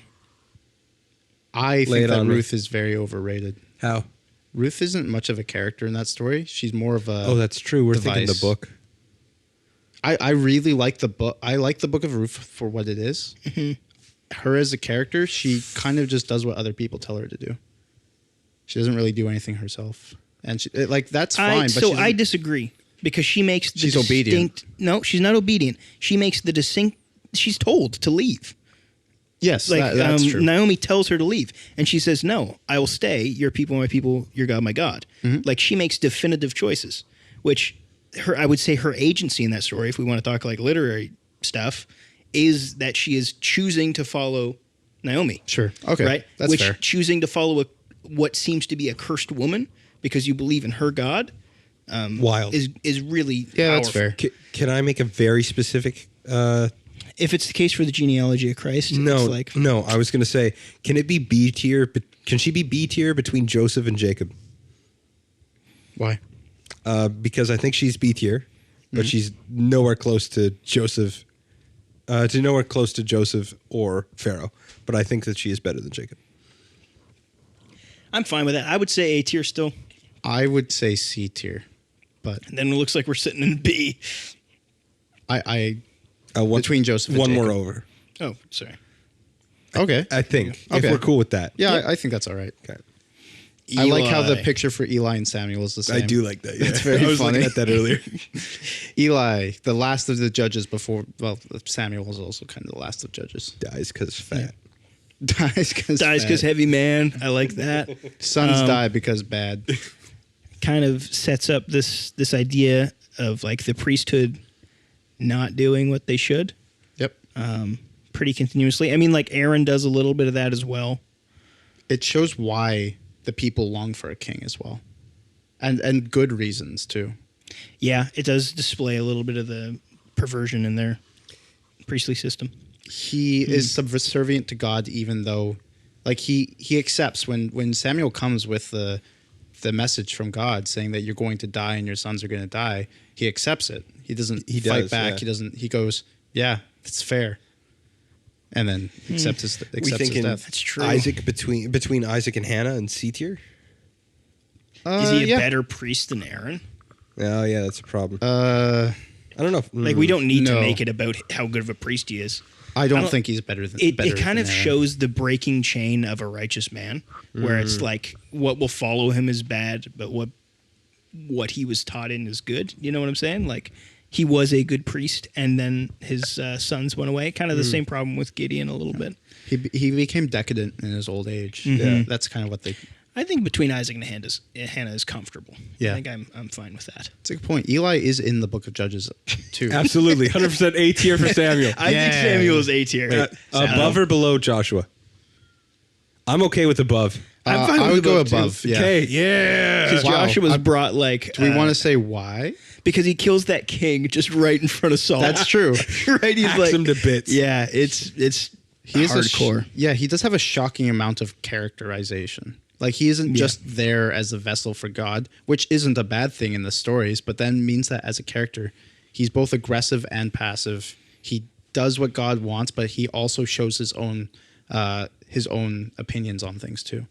I Lay think it that on me. Ruth is very overrated. How? Ruth isn't much of a character in that story. She's more of a. Oh, that's true. We're thinking the device. book. I really like the book. I like the book of Ruth for what it is. Her as a character, she kind of just does what other people tell her to do. She doesn't really do anything herself, and that's fine. But So I disagree because she makes the She's obedient. No, she's not obedient. She makes the distinct. She's told to leave. yes, Like that's true. Naomi tells her to leave, and she says, "No, I will stay. Your people, my people. Your God, my God." Like she makes definitive choices, which I would say her agency in that story, if we want to talk like literary stuff, is that she is choosing to follow Naomi. Sure. Okay. Right. That's which fair. choosing to follow what seems to be a cursed woman because you believe in her God. Wild. Is really Yeah, that's powerful. fair. Can I make a very specific? If it's the case for the genealogy of Christ, No, it's like no. I was going to say, can it be B tier? But can she be B tier between Joseph and Jacob? Why? Because I think she's B tier, but she's nowhere close to Joseph. Nowhere close to Joseph or Pharaoh. But I think that she is better than Jacob. I'm fine with that. I would say A tier still. I would say C tier, but And then it looks like we're sitting in B. I One, between Joseph and one more Jacob. over. Oh, sorry. Okay. I think. Okay. If we're cool with that. Yeah, I think that's all right. Okay. I like how the Eli. picture for Eli and Samuel is the same. I do like that. Yeah. It's very I was funny. looking at that earlier. Eli, the last of the judges before. Well, Samuel was also kind of the last of judges. Dies because fat. Dies because Dies because heavy man. I like that. Sons die because bad. Kind of sets up this idea of like the priesthood not doing what they should Yep. pretty continuously. I mean, like Aaron does a little bit of that as well. It shows why the people long for a king as well, and good reasons too. Yeah, it does display a little bit of the perversion in their priestly system. He is subservient to God, even though, like he accepts when Samuel comes with the message from God saying that you're going to die and your sons are going to die. He accepts it. He doesn't He fight does, back. yeah. He doesn't. He goes, yeah, it's fair, and then accepts his We accepts his thinking death. That's true. Isaac between Isaac and Hannah and C tier? Is he a yeah. better priest than Aaron? Oh yeah, that's a problem. Uh, I don't know. Like we don't need to No. make it about how good of a priest he is. I don't don't- think he's better than. It better kind than of Aaron. shows the breaking chain of a righteous man, where it's like what will follow him is bad, but what he was taught in is good. You know what I'm saying? Like he was a good priest, and then his sons went away. Kind of the same problem with Gideon a little bit. He became decadent in his old age. Mhm. Yeah, that's kind of what they. I think between Isaac and Hannah is comfortable. Yeah. I think I'm fine with that. It's a good point. Eli is in the Book of Judges too. Absolutely, 100% A tier for Samuel. I think Yeah. Samuel's A tier. Above or below Joshua? I'm okay with above. I'm fine I with would go above, too. above. Yeah. Okay, yeah. Because Wow. Joshua's brought like. Do we want to say why? Because he kills that king just right in front of Saul. That's true. Right? He's Hacks like him to bits. Yeah, it's He is hardcore. yeah, he does have a shocking amount of characterization. Like he isn't just there as a vessel for God, which isn't a bad thing in the stories, but then means that as a character, he's both aggressive and passive. He does what God wants, but he also shows his own opinions on things too.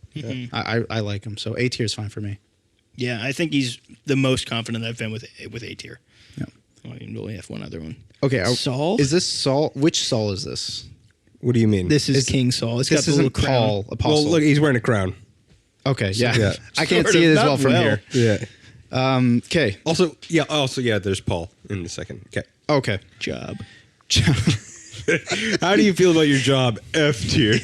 I like him, so A tier is fine for me. Yeah, I think he's the most confident I've been with A tier. Yeah. Oh, I only have one other one. Okay, Saul? Is this Saul? Which Saul is this? What do you mean? This is Is- King Saul. It's got This the little isn't crown. Paul, apostle. well, look, he's wearing a crown. Okay, yeah. Yeah. I can't Sort see of, it as not well from well. here. Yeah. Okay. Also, there's Paul in a second. Okay. Okay. Job. How do you feel about your job? F tier.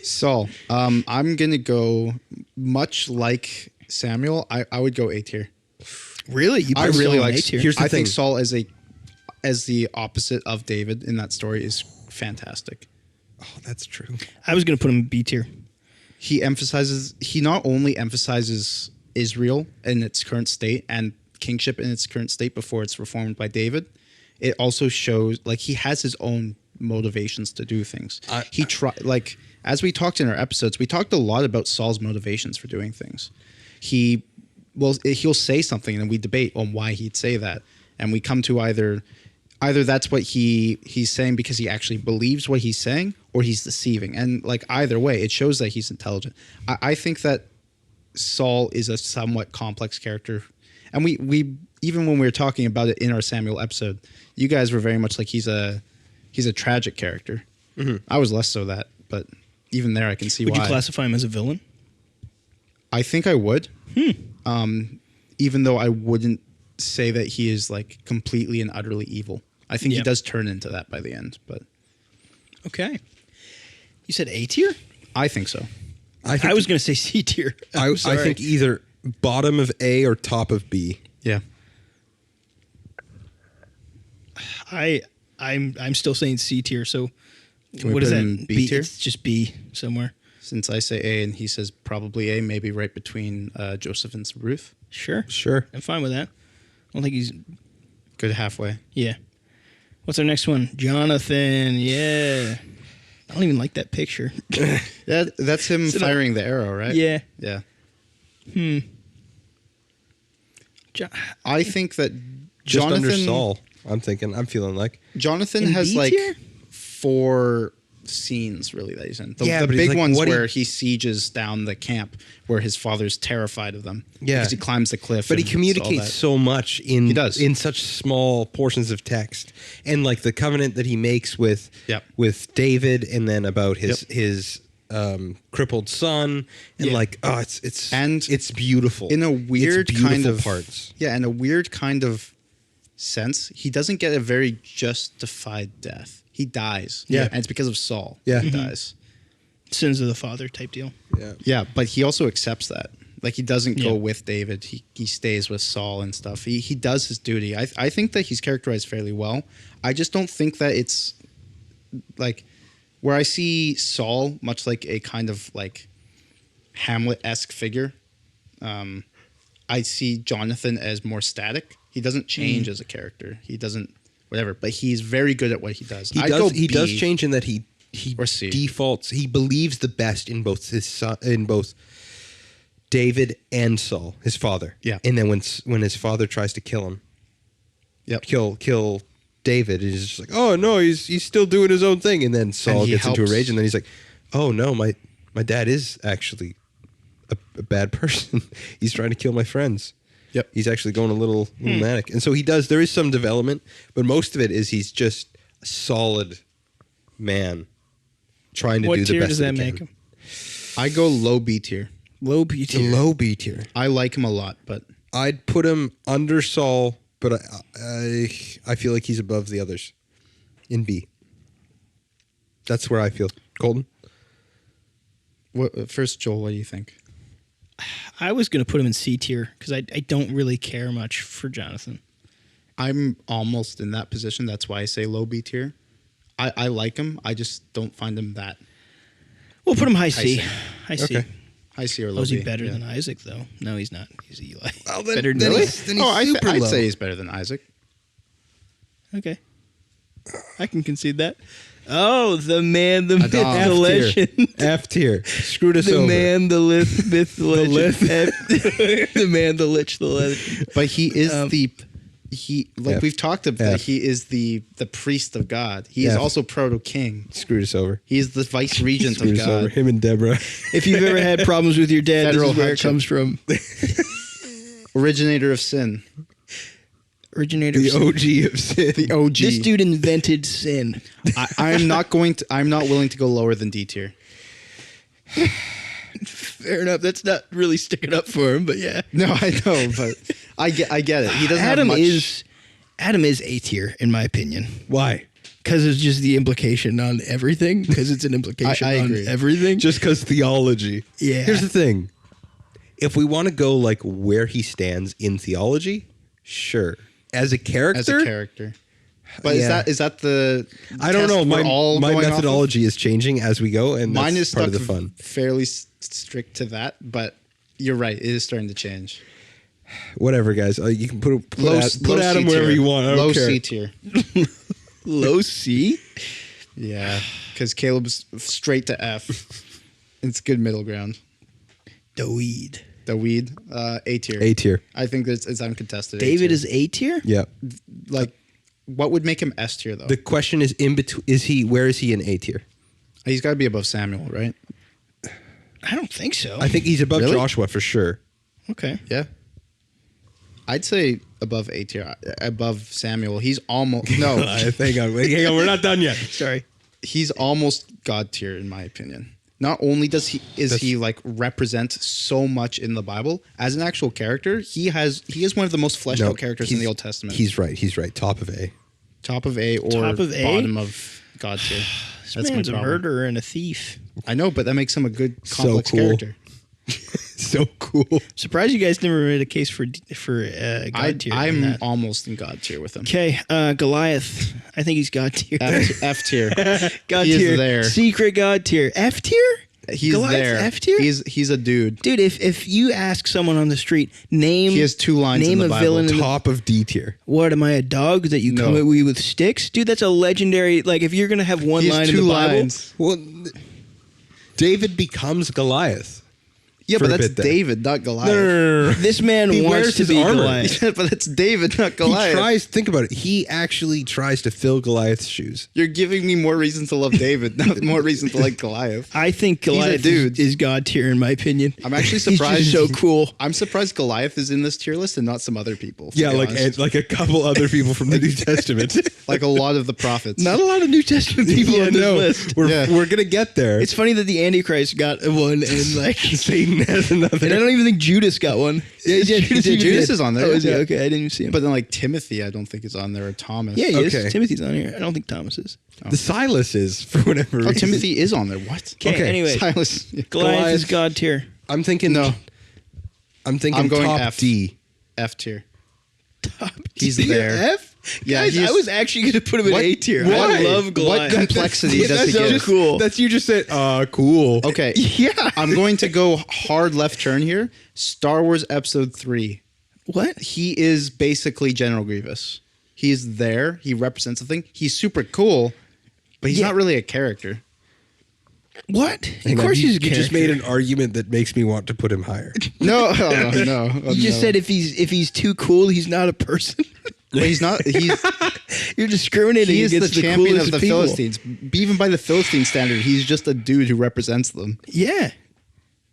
Saul. I'm gonna go much like Samuel. I would go A tier. Really? You I put really Saul in like. A tier? Here's the I think thing. Saul as the opposite of David in that story is fantastic. Oh, that's true. I was going to put him in B tier. He not only emphasizes Israel in its current state and kingship in its current state before it's reformed by David. It also shows like he has his own motivations to do things. As we talked in our episodes, we talked a lot about Saul's motivations for doing things. He'll say something and we debate on why he'd say that, and we come to either either that's what he's saying because he actually believes what he's saying, or he's deceiving. And like either way, it shows that he's intelligent. I think that Saul is a somewhat complex character, and we even when we were talking about it in our Samuel episode, you guys were very much like he's a tragic character. I was less so that, but even there I can see Would why. you classify him as a villain? I think I would. Even though I wouldn't say that he is like completely and utterly evil. I think he Yep. does turn into that by the end, but Okay. You said A tier? I think so. I was going to say C tier. I Sorry. think either bottom of A or top of B. Yeah. I'm still saying C tier. So Can we what is put that? him B tier? It's just B somewhere. Since I say A and he says probably A, maybe right between Joseph and Ruth. Sure. Sure. I'm fine with that. I don't think he's. Good halfway. Yeah. What's our next one? Jonathan. Yeah. I don't even like that picture. Yeah, that's him So firing the arrow, right? Yeah. Yeah. Jo- I think that Just Jonathan under Saul. I'm feeling like. Jonathan In has B like tier? 4 scenes really that he's in. The, Yeah, the but he's big like, ones what where he sieges down the camp where his father's terrified of them. Yeah. Because he climbs the cliff. But he and all communicates that. so much in He does. in such small portions of text, and like the covenant that he makes with Yep. with David, and then about his Yep. his crippled son, and Yeah. like it's And it's beautiful in a weird It's beautiful kind of parts. Yeah, in a weird kind of sense, he doesn't get a very justified death. He dies. Yeah. And it's because of Saul. Yeah. He Mhm. dies. Sins of the father type deal. Yeah. Yeah, but he also accepts that. Like he doesn't go Yeah. with David. He stays with Saul and stuff. He does his duty. I think that he's characterized fairly well. I just don't think that it's like where I see Saul much like a kind of like Hamlet-esque figure. I see Jonathan as more static. He doesn't change as a character. He doesn't whatever, but he's very good at what he does. I'd go He does B. change in that he Or C. defaults. He believes the best in both his son, in both David and Saul, his father. Yeah. And then when his father tries to kill him, Yep. kill David, he's just like, oh no, he's still doing his own thing. And then Saul he gets into a helps. rage, and then he's like, oh no, my dad is actually a bad person. He's trying to kill my friends. Yep. He's actually going a little manic. And so he does. There is some development, but most of it is he's just a solid man trying to What do the tier best does that that he make can. him? I go low B tier. Low B tier. Low B tier. I like him a lot, but I'd put him under Saul, but I feel like he's above the others in B. That's where I feel. Colton? first, Joel, what do you think? I was going to put him in C tier because I don't really care much for Jonathan. I'm almost in that position. That's why I say low B tier. I like him. I just don't find him that We'll put him high C. C. High C. Okay. high C or low Oh, is B. he better yeah. than Isaac, though? No, he's not. He's Eli. Well, then- better than then Eli. he's- then he's I'd super low. say he's better than Isaac. Okay. I can concede that. Oh, the man, the myth, Adam. the legend. F tier. Screwed us The over. man, the myth, the legend. The man, the lich, the legend. But he is Um, like we've talked about. F. He is the priest of God. He is F. also proto king. Screwed us over. He is the vice regent of Screwed us over. God. Him and Deborah. If you've ever had problems with your dad, Federal this is where hardship. it comes from. Originator of sin. Originator the of sin. OG of sin. The OG. This dude invented sin. I'm not willing to go lower than D tier. Fair enough. That's not really sticking up for him, but yeah. No, I know, but I get it. He doesn't Adam have much. Adam is A tier in my opinion Why? because it's just the implication on everything. Because it's an implication I on agree. everything. Just because theology. Yeah. Here's the thing. If we want to go like where he stands in theology, sure. As a character, as a character. But Yeah. is that the? I don't test know. we're all My going off of? methodology is changing as we go, and Mine that's is part stuck of the fun. fairly strict to that, but you're right. It is starting to change. Whatever, guys. You can put Low Adam C wherever tier. you want. I don't Low care. C tier. Low C. Yeah, because Caleb's straight to F. It's good middle ground. The weed. The weed, A tier. A tier. I think it's uncontested. A David tier. is A tier. Yeah. like What would make him S tier though? The question is in between. Where is he in A tier? He's got to be above Samuel, right? I don't think so. I think he's above Really? Joshua for sure. Okay. Yeah. I'd say above A tier, above Samuel. He's almost no. Hang on, we're not done yet. Sorry. He's almost God tier in my opinion. Not only does he like represent so much in the Bible as an actual character, he is one of the most fleshed out characters in the Old Testament. He's right. Top of A. Top of A or Top of A? bottom of God tier. This man's a murderer and a thief. I know, but that makes him a good So complex cool. character. So cool. Surprised you guys never made a case for God tier. I'm almost in God tier with him. Okay, Goliath. I think he's God tier. F tier. God He is tier. there. Secret God tier. F tier? He's Goliath's there. F tier? He's a dude. Dude, if you ask someone on the street, name He has 2 lines name in the a Bible. villain in the, Top of D tier. what am I, a dog that you No. come at me with sticks? Dude, that's a legendary, like if you're gonna have one He has line 2 in the Bible. lines. Well, David becomes Goliath. Yeah, For but a that's bit there. David, not Goliath. This man He wants wears to his be armor. Goliath. But that's David, not Goliath. Think about it. He actually tries to fill Goliath's shoes. You're giving me more reason to love David, not more reason to like Goliath. I think a Goliath dude. is God tier in my opinion. I'm actually He's surprised. just so cool. I'm surprised Goliath is in this tier list and not some other people. to be honest. like a couple other people from the New Testament. Like a lot of the prophets. Not a lot of New Testament people on this list. We're gonna get there. It's funny that the Antichrist got one and like Satan has another. and I don't even think Judas got one. Yeah, he did. Judas is on there. Oh, is he? Yeah. Okay, I didn't even see him. But then like Timothy, I don't think is on there, or Thomas. yeah, he Okay. is. Timothy's on here. I don't think Thomas is. The Silas is for whatever reason. Oh, Timothy is on there. What? Okay, anyway. Silas. Yeah. Goliath is God tier. I'm thinking. No. I'm thinking I'm going top F. D. F tier. Top He's tier. there. F? Yeah, Guys, he's- I was actually going to put him in What- A tier. what- I love what Goliath. complexity does That's he so give? cool. That's you just said. Cool. Okay. Yeah. I'm going to go hard left turn here. Star Wars Episode 3. What? He is basically General Grievous. He's there. He represents something. He's super cool, but he's Yeah. not really a character. What? Hang Of on, course you, he's a you just made character. an argument that makes me want to put him higher. No, no. You just said if he's too cool, he's not a person. But he's not. He's You're discriminating he is the against the champion coolest of the people. Philistines. Even by the Philistine standard, he's just a dude who represents them. Yeah,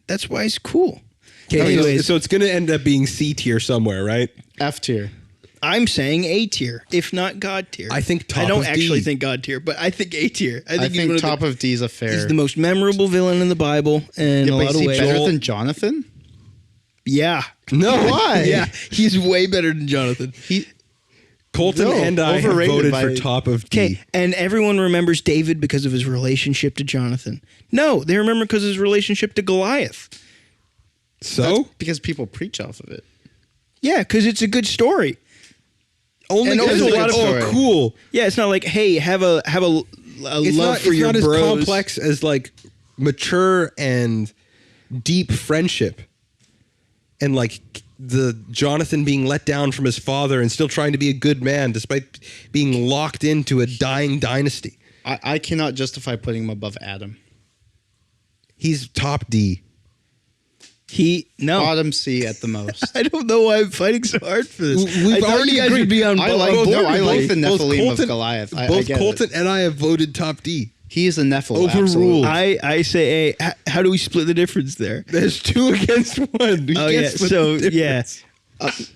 that's why he's cool. Okay, Anyways, so it's going to end up being C tier somewhere, right? F tier. I'm saying A tier, if not God tier. I think top I don't of actually D. think God tier, but I think A tier. I think top of D is a fair. He's the most memorable villain in the Bible in Yeah, a but lot is of he ways. better than Jonathan? Yeah. No. Why? Yeah, he's way better than Jonathan. He Colton No, and I have overrated voted by- for top of D. Okay, and everyone remembers David because of his relationship to Jonathan. No, they remember because of his relationship to Goliath. So? That's because people preach off of it. Yeah, because it's a good story. Only And because also a lot of- oh, story. cool. Yeah, it's not like, hey, have a It's love not, for it's your not as bros. complex as like mature and deep friendship. And like the Jonathan being let down from his father and still trying to be a good man despite being locked into a dying dynasty. I cannot justify putting him above Adam. He's top D. No. Bottom C at the most. I don't know why I'm fighting so hard for this. We've I thought already you guys agreed. would be on I board. like with no, I me. like the Both Nephilim Colton- of Goliath. I Both get Colton it. and I have voted top D. He is a Nephilim. Overruled. absolutely. I say A. How do we split the difference there? There's 2 against 1. We Oh can't yeah, split so the yeah. difference.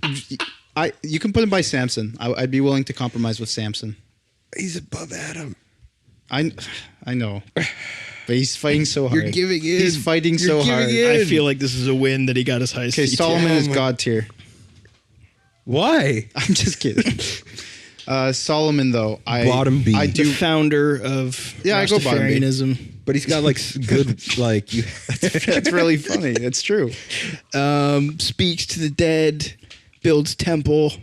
You can put him by Samson. I'd be willing to compromise with Samson. He's above Adam. I know, but he's fighting so hard. You're giving in. He's fighting You're so giving hard. in. I feel like this is a win that he got as high as Okay, C Solomon tier. is God tier. Why? I'm just kidding. Solomon, though, Bottom B. I The do. founder of Yeah, I go bottom B. Rastafarianism. But he's got like good like you. It's really funny. It's true. Speaks to the dead, builds temple,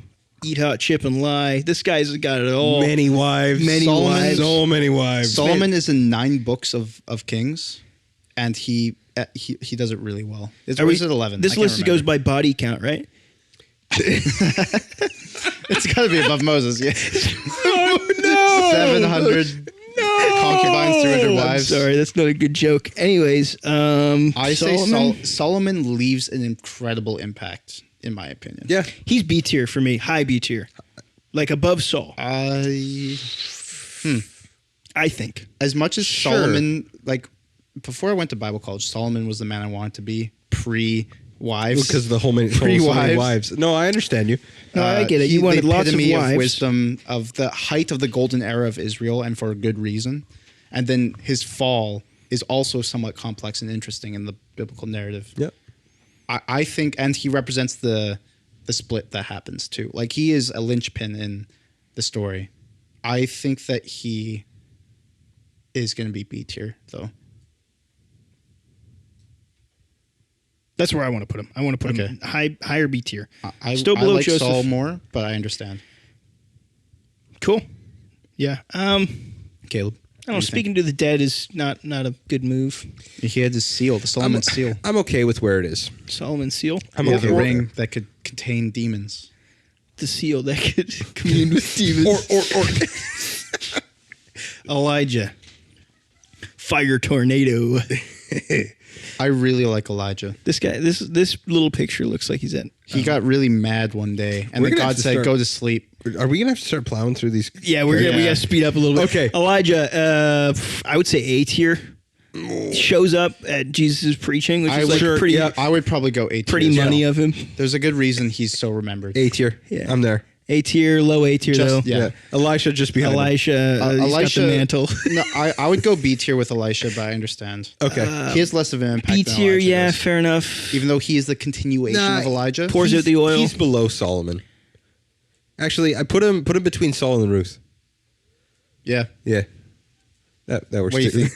eat hot chip and lie. This guy's got it all. Many wives. Many wives. So many wives. Solomon is in 9 books of Kings, and he does it really well. It's, Are or we- is it 11? This I can't list goes remember. by body count, right? It's got to be above Moses. Yeah, Oh, no. 700 concubines, 300 I'm wives. sorry, that's not a good joke. Anyways, I Solomon, say Solomon leaves an incredible impact, in my opinion. Yeah. he's B tier for me, high B tier. like above Saul. I I think. as much as Sure. Solomon, like before I went to Bible college, Solomon was the man I wanted to be pre-wives. Because the whole many, Pre-wives. so many wives. No, I understand you. No, I get it. You the wanted lots of epitome wives. wisdom of the height of the golden era of Israel, and for a good reason. And then his fall is also somewhat complex and interesting in the biblical narrative. Yep. I think, and he represents the split that happens too. Like he is a linchpin in the story. I think that he is going to be B tier though. That's where I want to put him. I want to put Okay. him higher B tier. I Still below I like Joseph. Saul more, but I understand. Cool. Yeah. Caleb, I don't know. Speaking to the dead is not a good move. he had his seal, the Solomon seal. I'm okay with where it is. Solomon's seal. I'm Yeah, okay the with ring that could contain demons. The seal that could commune with demons. Or Elijah. Fire tornado. I really like Elijah. This guy. This little picture looks like he's at. He got really mad one day, and We're then gonna have God to said, start- "Go to sleep." Are we gonna have to start plowing through these? Yeah, we Yeah. gotta speed up a little bit. Okay. Elijah. I would say A tier. Shows up at Jesus' preaching, which I is like would- pretty I would probably go A tier. pretty as well. money of him. There's a good reason he's so remembered. A tier. Yeah. I'm there. A tier, low A tier Just- though. yeah. Elisha just behind him. Elisha. He's Elisha, got the mantle. no, I would go B tier with Elisha, but I understand. Okay. He has less of an impact. B than tier, Elijah yeah, does. fair enough. Even though he is the continuation Nah, of Elijah. Pours out the oil. He's below Solomon. Actually, I put him between Saul and Ruth. Yeah. Yeah. That works What do you too. think?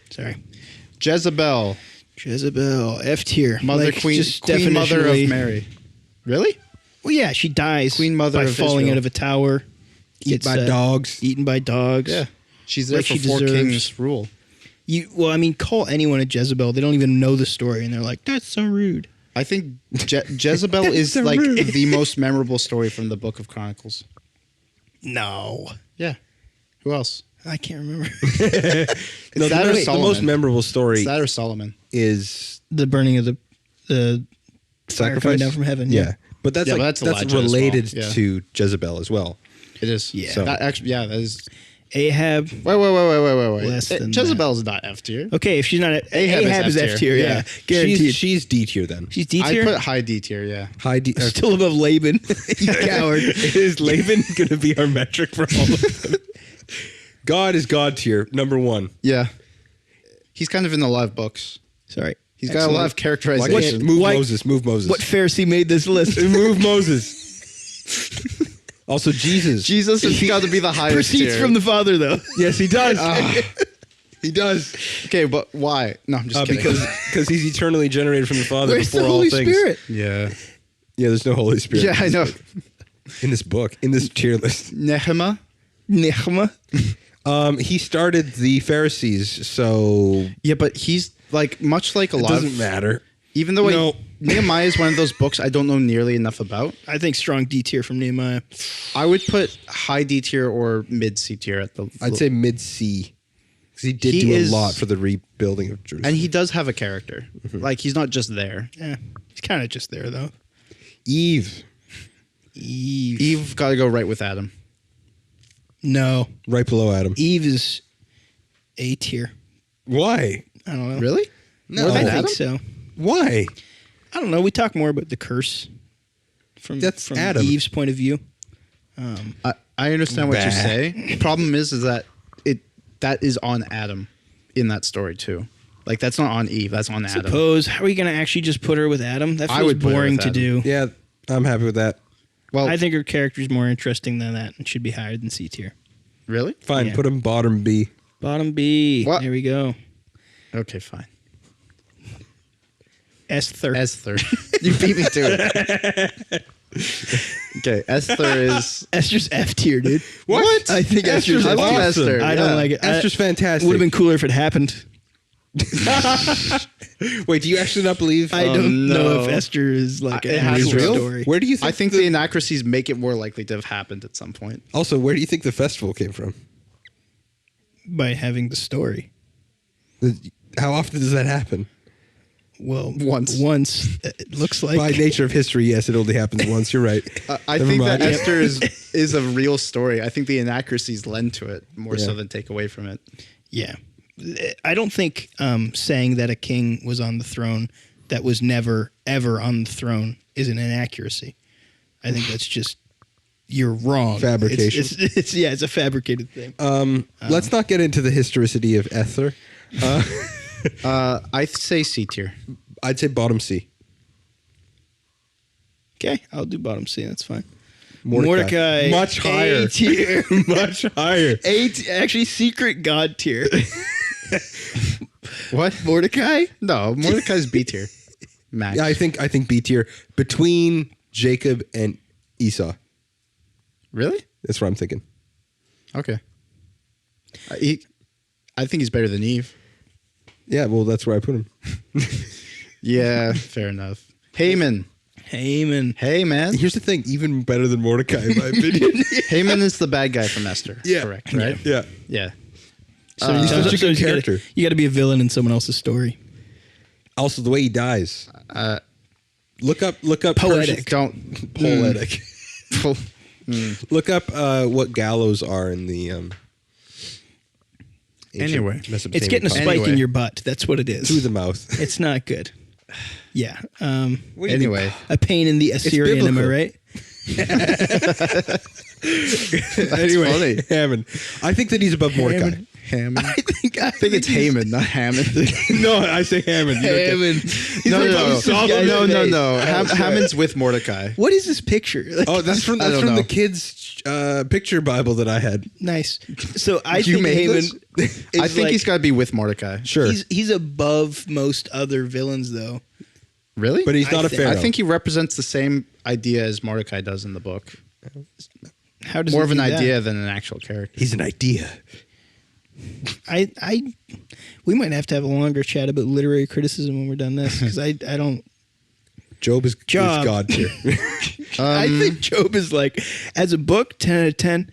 Sorry. Jezebel, Jezebel, F tier. mother Like, queen, just queen mother definitionally- of Mary. Really? Well, yeah, she dies. Queen mother by of falling Israel. out of a tower. Eat by dogs. Eaten by dogs. Yeah. She's there Like for she four deserves. kings rule. Well, I mean, call anyone a Jezebel. They don't even know the story, and they're like, "That's so rude." I think Jezebel is so like rude. the most memorable story from the Book of Chronicles. No, Yeah. Who else? I can't remember. It's that or the most Solomon. memorable story It's that or Solomon. is The burning of the fire sacrifice coming down from heaven. Yeah, but that's Yeah, like but that's that's Elijah as well. related Yeah. to Jezebel as well. It is. Yeah. So that actually, yeah, that is. Ahab. Wait. Less than Jezebel's not F tier. Okay, if she's not Ahab Ahab is is F F tier. tier. Yeah. Yeah, guaranteed. She's D tier then. She's D I tier. put high D tier. Yeah. High D. Still above Laban. You coward. Is Laban going to be our metric for all of them? God is God tier, number one. Yeah. He's kind of in the live books. Sorry. He's got a lot of Why characterization. can't move Why- Moses? Move Moses. What Pharisee made this list? Move Moses. Also, Jesus. Jesus has got to be the highest Proceeds tier. from the Father, though. Yes, he does. He does. Okay, but why? No, I'm just kidding. Because he's eternally generated from the Father Where's before the all Holy things. Spirit? yeah. Yeah, there's no Holy Spirit. Yeah, I know. In this book, in this tier list. Nehemiah. Nehemiah. He started the Pharisees, so Yeah, but he's like much like a it lot doesn't of matter. even though No. Nehemiah is one of those books I don't know nearly enough about. I think strong D tier from Nehemiah. I would put high D tier or mid C tier at the. I'd say mid C. Because he did He do is- a lot for the rebuilding of Jerusalem. and he does have a character. Like he's not just there. Yeah, he's kind of just there though. Eve, Eve got to go right with Adam. No, right below Adam. Eve is A tier. Why? I don't know. Really? No. More I than think Adam? so. Why? I don't know. We talk more about the curse from That's from Adam. Eve's point of view. I understand what you Bah. say. The problem is that that is on Adam in that story too. Like that's not on Eve. That's on Adam. Suppose how are we going to actually just put her with Adam? That I feels would put her boring with to Adam. do. Yeah, I'm happy with that. Well, I think her character is more interesting than that and should be higher than C tier. really? Fine, Yeah. put him bottom B. Bottom B. What? There we go. Okay, fine. Esther. Esther. You beat me to it. Okay, Esther is. Esther's F tier, dude. What? I think Esther's I F love tier. Esther. I yeah. don't like it. Esther's fantastic. Would have been cooler if it happened. Wait, do you actually not believe? I don't know no. if Esther is like It a has real to be. story. Where do you think? I think the inaccuracies make it more likely to have happened at some point. Also, where do you think the festival came from? By having the story. How often does that happen? Well, Once. It looks like. By nature of history, yes, it only happens once. You're right. I Never think mind. that Esther is a real story. I think the inaccuracies lend to it more so Yeah. than take away from it. Yeah. I don't think saying that a king was on the throne that was never, ever on the throne is an inaccuracy. I think that's just, you're wrong. Fabrication. It's a fabricated thing. Let's not get into the historicity of Esther. I say C tier. I'd say bottom C. Okay, I'll do bottom C. That's fine. Mordecai. Much higher. A tier. Much higher. Actually, secret god tier. What? Mordecai? No, Mordecai's B tier. Max. Yeah, I think B tier between Jacob and Esau. Really? That's what I'm thinking. Okay. I think he's better than Eve. Yeah, well, that's where I put him. Yeah, fair enough. Haman. Haman. Hey, man. Here's the thing, even better than Mordecai, in my opinion. Haman is the bad guy from Esther. Yeah. Correct, right? Yeah. Yeah. So He's such a good character. You got to be a villain in someone else's story. Also, the way he dies. Look up Poetic. Don't. Poetic. Mm. Look up what gallows are in the ancient Anyway. Mesopotamian It's getting a culture. spike Anyway. in your butt. That's what it is. Through the mouth. It's not good. Yeah. Anyway. A pain in the Assyrian, am I biblical. right? Anyway, funny. Hammond. I think that he's above Mordecai. Hammond. I think it's Haman, not Hammond. No, I say Hammond. You don't get- Hammond. No. Hammond's with Mordecai. What is this picture? Like, Oh, that's from I don't know. the kids' picture Bible that I had. nice. So I You think made Haman. this? Is I think like, he's got to be with Mordecai. Sure. He's above most other villains, though. Really? But he's not a think- pharaoh. I think he represents the same idea as Mordecai does in the book. How does More he of an do that? idea than an actual character. he's an idea. We might have to have a longer chat about literary criticism when we're done this because I don't. Job is Job. God tier. I think Job is like, as a book, 10 out of 10.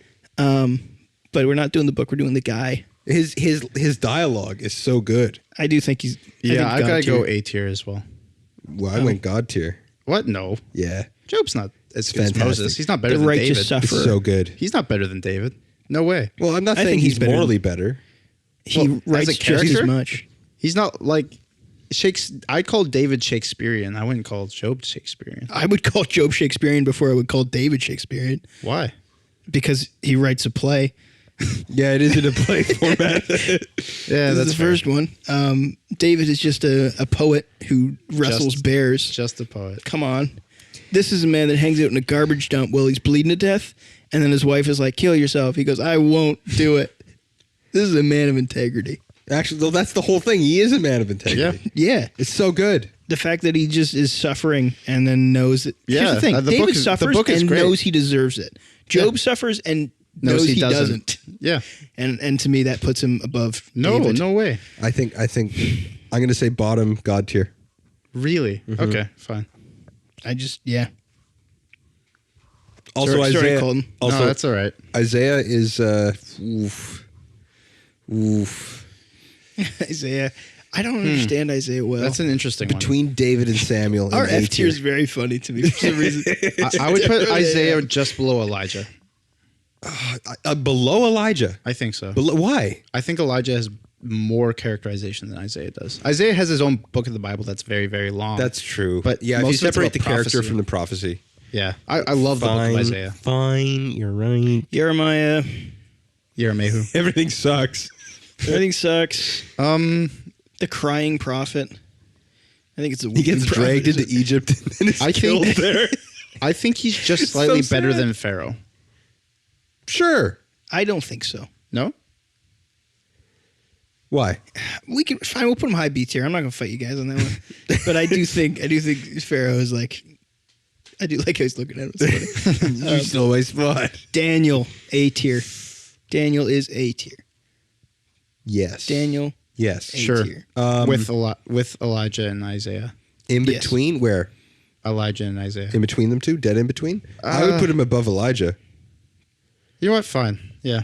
But we're not doing the book; we're doing the guy. His dialogue is so good. I do think he's. Yeah, I God gotta go tier. A tier as well. Well, I went God tier. What? No. Yeah, Job's not as good as fantastic. Moses. He's not better The than righteous David. sufferer. it's so good. He's not better than David. No way. Well, I'm not I saying think he's he's better morally better. He Well, as writes a just as character? much. He's not like I call David Shakespearean. I wouldn't call Job Shakespearean. I would call Job Shakespearean before I would call David Shakespearean Why? because he writes a play. Yeah, it is in a play format. Yeah, This that's is the first one. David is just a poet who wrestles Just- bears. Just a poet. Come on. This is a man that hangs out in a garbage dump while he's bleeding to death, and then his wife is like, "Kill yourself." He goes, "I won't do it." This is a man of integrity. Actually, though, that's the whole thing. He is a man of integrity. Yeah. It's so good. The fact that he just is suffering and then knows that. Here's Yeah, the thing. the book David is- the suffers book is and great. knows he deserves it. Job suffers and knows he doesn't. Yeah. And to me, that puts him above No, David. no way. I think I'm going to say bottom God tier. Really? Okay, fine. I just, yeah. Also, Sorry, Isaiah. Colton. Also, No, that's all right. Isaiah is oof. Isaiah. I don't understand Isaiah well. That's an interesting Between David and Samuel. Our in A F tier is very funny to me for some reason. one. I would put Isaiah just below Elijah. below Elijah. I think so. Why? I think Elijah has more characterization than Isaiah does. Isaiah has his own book of the Bible that's very, very long. That's true. But yeah, if you most of it's separate the about character prophecy. from the prophecy. Yeah. I love the book of Isaiah. Fine, you're right. Jeremiah. Yeramehu. Everything sucks. Everything sucks. The crying prophet. I think it's a He gets dragged into Egypt and is I killed think- there. I think he's just It's slightly so better sad. than Pharaoh. Sure. I don't think so. No? Why? We can fine. We'll put him high B tier. I'm not gonna fight you guys on that one. But I do think Pharaoh is like. I do like how he's looking at him. It's funny. You stole my spot. Daniel A tier. Daniel is A tier. Yes. Daniel Yes. A Sure. tier. With Elijah and Isaiah. In Yes. between? Where? Elijah and Isaiah. In between them two? Dead in between? I would put him above Elijah. You know what? Fine. Yeah.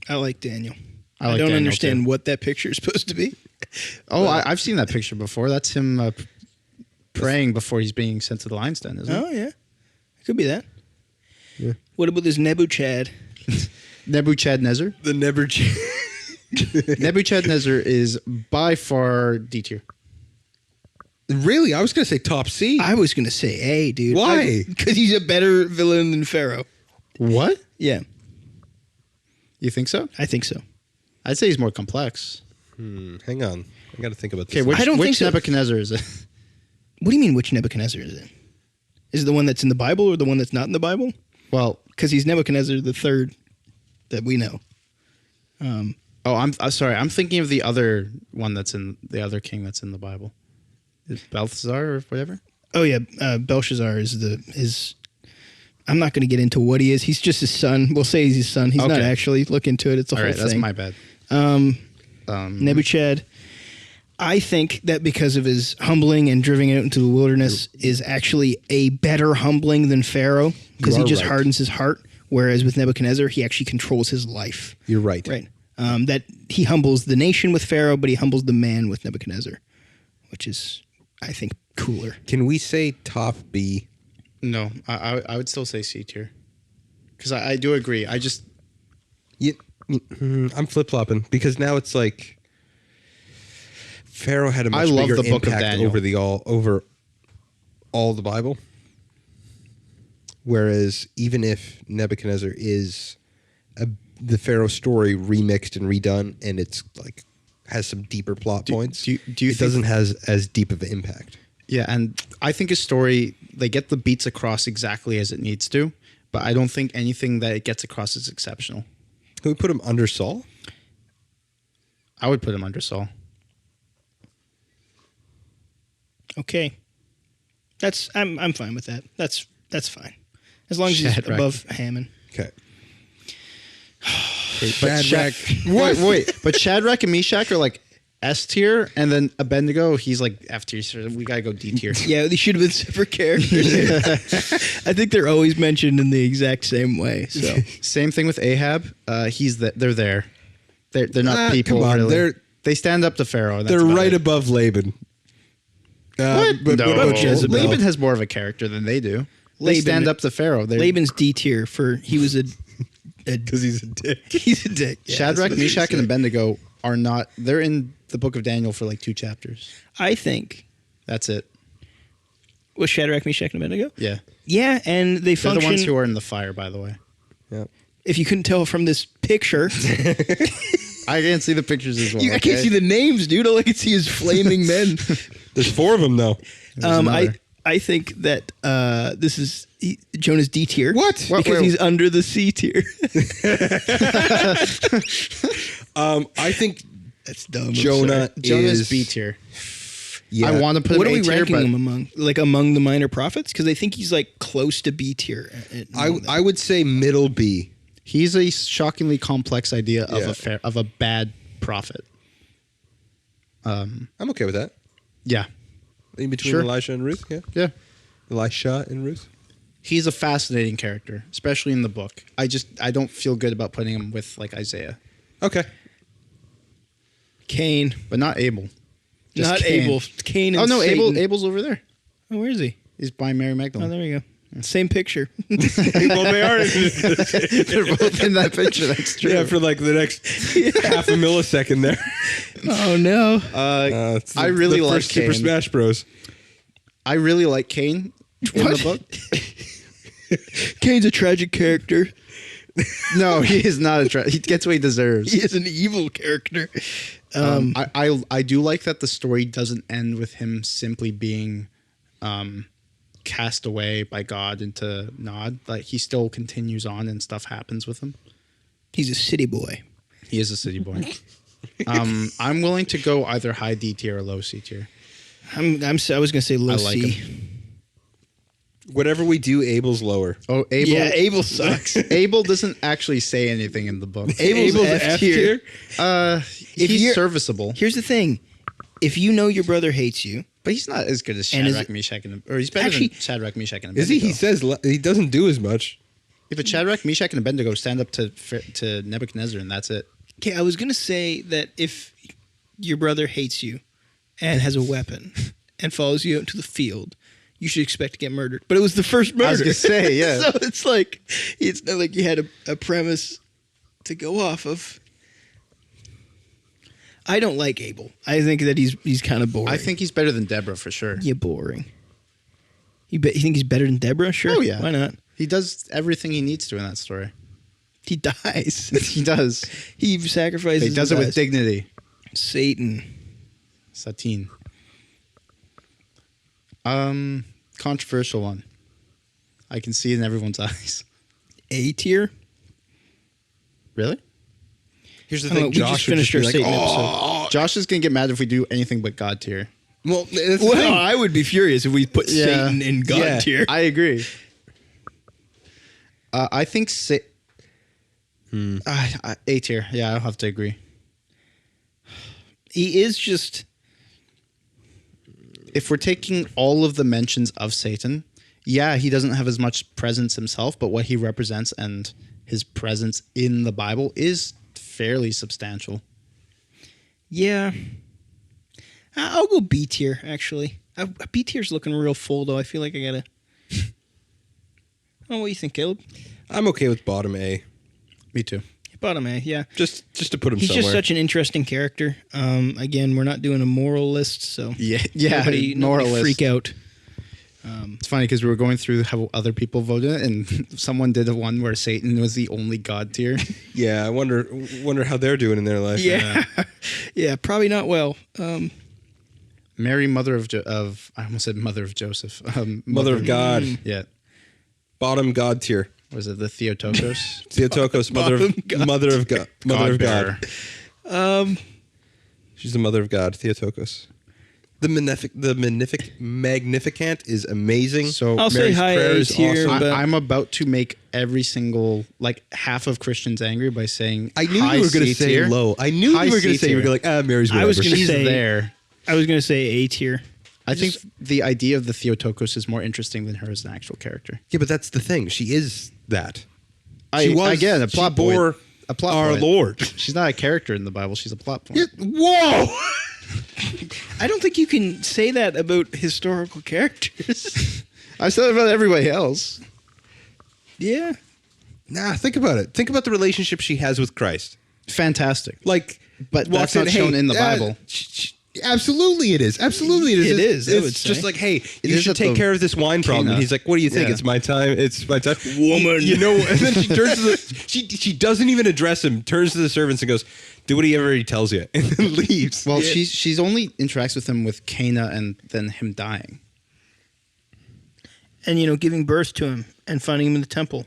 I like Daniel. I I like don't Daniel, understand too. what that picture is supposed to be. Oh, I've seen that picture before. That's him praying before he's being sent to the lion's den, isn't Oh, it? yeah. It could be that. Yeah. What about this Nebuchad? Nebuchadnezzar. The never. Nebuchadnezzar is by far D tier. Really? I was going to say top C. I was going to say A, dude. Why? Because he's a better villain than Pharaoh. What? Yeah, You think so? I think so. I'd say he's more complex. Hang on. I got to think about this. Okay, which, I don't think which so. Nebuchadnezzar is it? What do you mean, which Nebuchadnezzar is it? Is it the one that's in the Bible or the one that's not in the Bible? Well, Because he's Nebuchadnezzar the third that we know. I'm sorry. I'm thinking of the other one that's in the other king that's in the Bible. Is it Balthazar or whatever? Oh yeah, Belshazzar is his. I'm not going to get into what he is. He's just his son. We'll say he's his son. He's not Okay. actually. Look into it. It's a All whole right, thing. that's my bad. Nebuchad. I think that because of his humbling and driving out into the wilderness is actually a better humbling than Pharaoh because You he are just right. hardens his heart. Whereas with Nebuchadnezzar, he actually controls his life. You're right. Right. That he humbles the nation with Pharaoh, but he humbles the man with Nebuchadnezzar, which is, I think, cooler. Can we say top B? No, I would still say C tier. Because I do agree. I just I'm flip flopping because now it's like Pharaoh had a much I love bigger the Book of impact Daniel. over all the Bible. Whereas even if Nebuchadnezzar is the Pharaoh story remixed and redone, and it's like has some deeper plot points, do you it think- doesn't have as deep of an impact. Yeah, and I think his story, they get the beats across exactly as it needs to, but I don't think anything that it gets across is exceptional. Can we put him under Saul? I would put him under Saul. Okay, I'm fine with that. That's fine as long as he's Shadrach. above Hammond. Okay. But Shadrach. wait, but Shadrach and Meshach are like S tier, and then Abednego, he's like F tier. So we gotta go D tier. Yeah, they should have been separate characters. I think they're always mentioned in the exact same way. So Same thing with Ahab. They're there. They're not people. Come on, really. They stand up to Pharaoh. That's They're about right it. above Laban. What? But No. what about Jezebel? Laban has more of a character than they do. They Laban- stand up to Pharaoh. Laban's D tier for he was a Because he's a dick. he's a dick. Yeah, Shadrach, that's what Meshach, they and say. Abednego are not. They're in the book of Daniel for like 2 chapters. I think That's it. was Shadrach, Meshach, and Abednego. Yeah. Yeah, and they They're function. the ones who are in the fire, by the way. Yeah. If you couldn't tell from this picture, I can't see the pictures as well. I can't see the names, dude. All I can see is flaming men. There's 4 of them though. I think that this is Jonah's D tier. What? Because Wait. he's under the C tier. I think That's dumb. I'm Jonah sorry. Jonah's is B tier. Yeah. I want to put What are him we A tier, ranking but him among? Like among the minor prophets? Because I think he's like close to B tier. I would say middle B. he's a shockingly complex idea of Yeah. of a bad prophet. I'm okay with that. Yeah. In between Sure. Elisha and Ruth, yeah. Yeah. Elisha and Ruth. He's a fascinating character, especially in the book. I don't feel good about putting him with like Isaiah, Okay. Cain. but not Abel. Just Not Cain. Abel. Cain and Oh no, Satan. Abel's over there. Oh, where is he? He's by Mary Oh, Magdalene. there we go. Same picture. Well, they are. They're both in that picture. That's true. Yeah, for like the next half a millisecond there. Oh no. It's I really the like first Super Cain. Smash Bros. I really like Cain in What? the book. Cain's a tragic character. No, he is not he gets what he deserves. He is an evil character. I do like that the story doesn't end with him simply being cast away by God into Nod. Like he still continues on and stuff happens with him. He's a city boy. He is a city boy. I'm willing to go either high D tier or low C tier. I was gonna say low I like C. him. Whatever we do, Abel's lower. Oh, Abel. Yeah, Abel sucks. Abel doesn't actually say anything in the book. Abel's F tier. He's you're- serviceable, Here's the thing: if you know your brother hates you, but he's not as good as And is Shadrach, it- Meshach, or he's better Actually- than Shadrach, Meshach, and Is Abednego. he? He says he doesn't do as much. If a Shadrach, Meshach, and Abednego stand up to Nebuchadnezzar, and that's it. okay, I was gonna say that if your brother hates you and has a weapon, and follows you out into the field, you should expect to get murdered. But it was the first murder. I was gonna say, yeah. So it's not like you had a premise to go off of. I don't like Abel. I think that he's kind of boring. I think he's better than Deborah for sure. you're boring. You think he's better than Deborah? Sure. Oh, yeah. Why not? He does everything he needs to in that story. He dies. He does. He sacrifices. He does it and with dies. dignity. Satan. Satine. Controversial one. I can see it in everyone's eyes. A tier. Really? Here's the I don't know, thing. we just Josh would finished be our like, Satan oh, Josh is gonna get mad if we do anything but God tier. well, that's the Well, thing. I would be furious if we put Yeah. Satan in God Yeah. tier. I agree. I think A tier. Yeah, I'll have to agree. He is just. If we're taking all of the mentions of Satan, yeah, he doesn't have as much presence himself, but what he represents and his presence in the Bible is fairly substantial. Yeah. I'll go B tier, actually. B tier's looking real full, though. I feel like I gotta. Oh, what do you think, Caleb? I'm okay with bottom A. Me too. Bottom A, yeah. Just to put him He's somewhere. just such an interesting character. Again, we're not doing a moral list, so Yeah, nobody moralist. freak out. It's funny because we were going through how other people voted, and someone did a one where Satan was the only God tier. Yeah, I wonder how they're doing in their life. Yeah, yeah, probably not well. Mary, mother of I almost said mother of Joseph. Mother of God. Yeah. Bottom God tier. Was it the Theotokos? Theotokos, mother Bottom God mother of God. Mother of God-bearer. God. She's the mother of God, Theotokos. The Magnificant is amazing. So I'll say Mary's high prayer A is tier, awesome. but I'm about to make every single half of Christians angry by saying I knew high you were going to C say tier. low. I knew High you were going to C say you were tier. like, Mary's whatever. I was gonna She's say- there. I was gonna say A tier. I think the idea of the Theotokos is more interesting than her as an actual character. Yeah, but that's the thing. She is that. Again, a she plot bore point. A plot our point. Lord. She's not a character in the Bible. She's a plot point. Whoa! I don't think you can say that about historical characters. I said it about everybody else. Yeah. Nah, think about it. Think about the relationship she has with Christ. Fantastic. Like, But walks that's not in, shown hey, in the Bible. Absolutely, it is. Absolutely, it is. It is, I It's would just say. like, hey, It you is should at take the care of this wine problem. Cana. And he's like, what do you think? Yeah. It's my time. It's my time. Woman. You know, and then she turns to the, she doesn't even address him, turns to the servants and goes, do whatever he tells you, and then leaves. Well, she's only interacts with him with Cana and then him dying. And giving birth to him and finding him in the temple.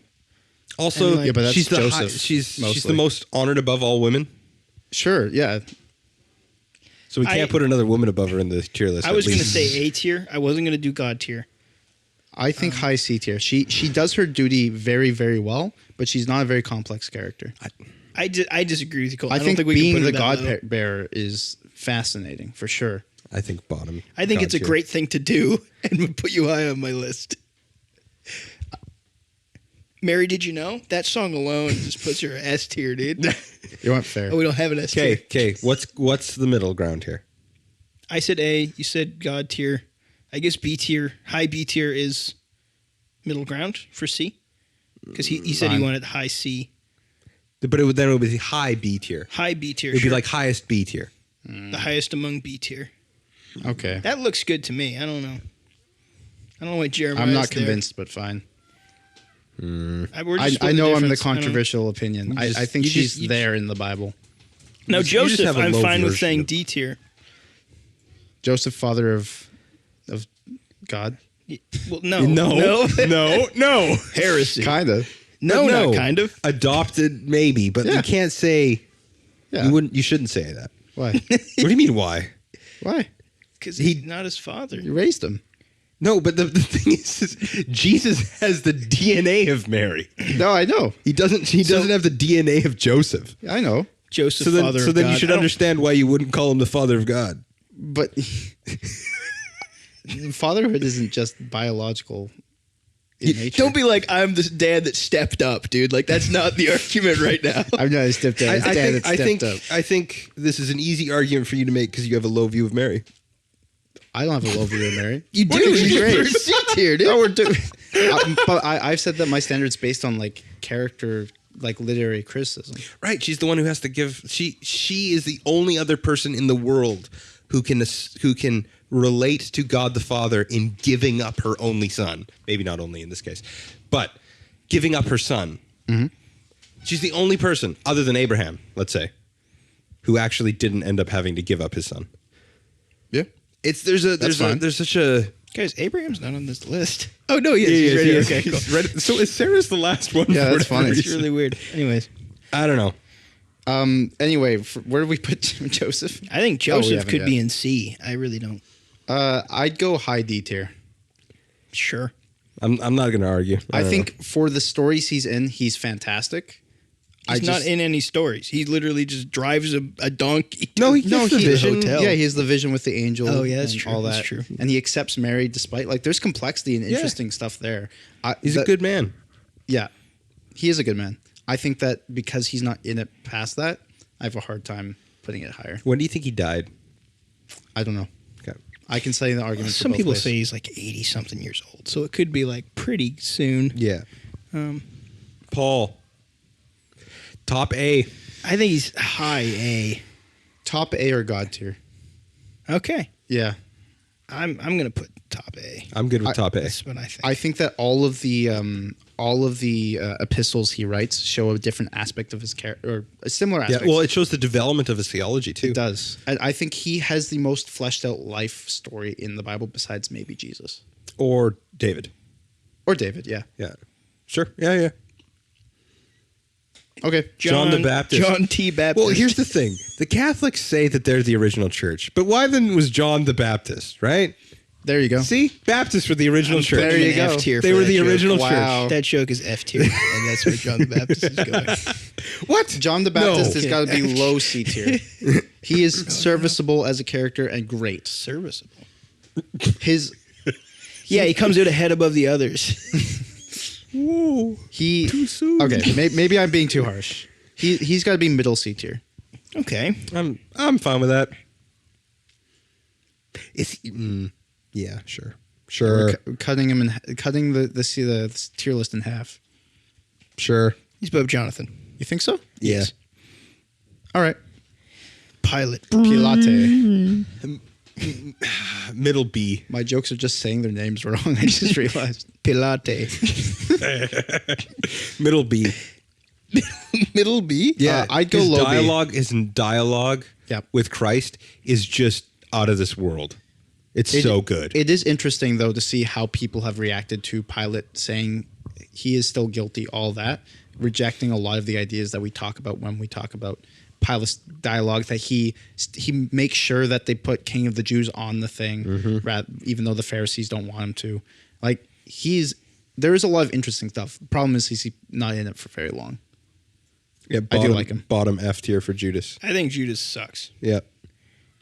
Also, and, like- Yeah, but that's she's the Joseph, she's the mostly. most honored above all women. Sure, yeah. So we can't I- put another woman above her in the tier list. I at was going to least. say A tier. I wasn't going to do God tier. I think high C tier. She does her duty very, very well, but she's not a very complex character. I disagree with you, Cole. I don't think we can being put her the that God low. bearer is fascinating for sure. I think bottom. I think God it's a tier. great thing to do and would put you high on my list. Mary, did you know? That song alone just puts her S tier, dude. You weren't fair. Oh, we don't have an S tier. Okay. What's the middle ground here? I said A. You said God tier. I guess B tier. High B tier is middle ground for C. Because he said he Fine. wanted high C. But it would be high B tier. High B tier. It would be sure. like highest B tier. the highest among B tier. Okay. That looks good to me. I don't know. I don't know why Jeremiah. I'm not convinced, but fine. I I know I'm the controversial opinion. You just- I think you she's just- there in the Bible. Now you just Joseph, have a I'm low fine with version saying of- D tier. Joseph, father of God. Well, no, no. heresy. Kind of. No, But not kind of. Adopted, maybe, but Yeah. you can't say. Yeah. You wouldn't. You shouldn't say that. Why? What do you mean? Why? Why? Because he's not his father. You raised him. No, but the thing is, Jesus has the DNA of Mary. No, I know. He doesn't. He doesn't have the DNA of Joseph. I know. Joseph, So then, father so of then God. you should I don't- understand why you wouldn't call him the father of God. But fatherhood isn't just biological in nature. Don't be like, I'm this dad that stepped up, dude. Like, that's not the argument right now. I'm not a stepdad. It's dad that stepped up. I think this is an easy argument for you to make because you have a low view of Mary. I don't have a low view of Mary. You do. She's You're great. C tier, dude. No, we're doing. But I've said that my standard's based on like character, like literary criticism. Right. She's the one who has to give. She is the only other person in the world who can relate to God the Father in giving up her only son. Maybe not only in this case, but giving up her son. Mm-hmm. She's the only person other than Abraham, let's say, who actually didn't end up having to give up his son. Yeah. There's such a. Guys, Abraham's not on this list. Oh, no, yes, he's ready. Okay, cool. He's ready. So is Sarah's the last one? Yeah, for that's whatever funny. It's reason. really weird. Anyways, I don't know. Anyway, where do we put Joseph? I think Joseph haven't could yet. be in C. I really don't. I'd go high D tier. Sure. I'm not going to argue. I don't think for the stories he's in, he's fantastic. He's not in any stories. He literally just drives a donkey. No, he to gets the the vision. hotel. Yeah, he has the vision with the angel. Oh, yeah, that's and true. All that. That's true. And he accepts Mary despite like there's complexity and Yeah. interesting stuff there. he's a good man. Yeah, he is a good man. I think that because he's not in it past that, I have a hard time putting it higher. When do you think he died? I don't know. Okay. I can say the argument. Some people say he's like 80-something years old, so it could be like pretty soon. Yeah. Um, Paul. Top A. I think he's high A. top A or God tier. Okay. Yeah, I'm gonna put top A. I'm good with top A. That's what I think. I think that all of the epistles he writes show a different aspect of his character, or a similar Yeah, aspect. well, it shows the development of his theology, too. it does. I think he has the most fleshed out life story in the Bible, besides maybe Jesus Or David. or David. Yeah. Yeah. Sure. Yeah. Okay. John the Baptist. John T. Baptist. Well, here's the thing. The Catholics say that they're the original church. But why then was John the Baptist, right? There you go. See? Baptists were the original church. There you go. F tier. They for were that the joke. original Wow. church. That joke is F tier, and that's where John the Baptist is going. What? John the Baptist has Okay. got to be low C tier. He is serviceable as a character and great. Serviceable. His Yeah, he comes out ahead above the others. Whoa. he Too soon. Okay, maybe I'm being too harsh. He's got to be middle C tier. Okay. I'm fine with that. Yeah, sure. Sure. Cutting him in, cutting the tier list in half. Sure. He's above Jonathan. You think so? Yeah. All right. Pilate. Pilate. Middle B. My jokes are just saying their names wrong. I just realized. Pilate. Middle B. Middle B? Yeah, I'd go his low B. His dialogue Yep. with Christ is just out of this world. It's so good. It is interesting, though, to see how people have reacted to Pilate saying he is still guilty, all that, rejecting a lot of the ideas that we talk about when we talk about Pilate's dialogue, that he makes sure that they put King of the Jews on the thing, even though the Pharisees don't want him to. Like, there is a lot of interesting stuff. The problem is he's not in it for very long. Yeah, I do like him. Bottom F tier for Judas. I think Judas sucks. Yeah.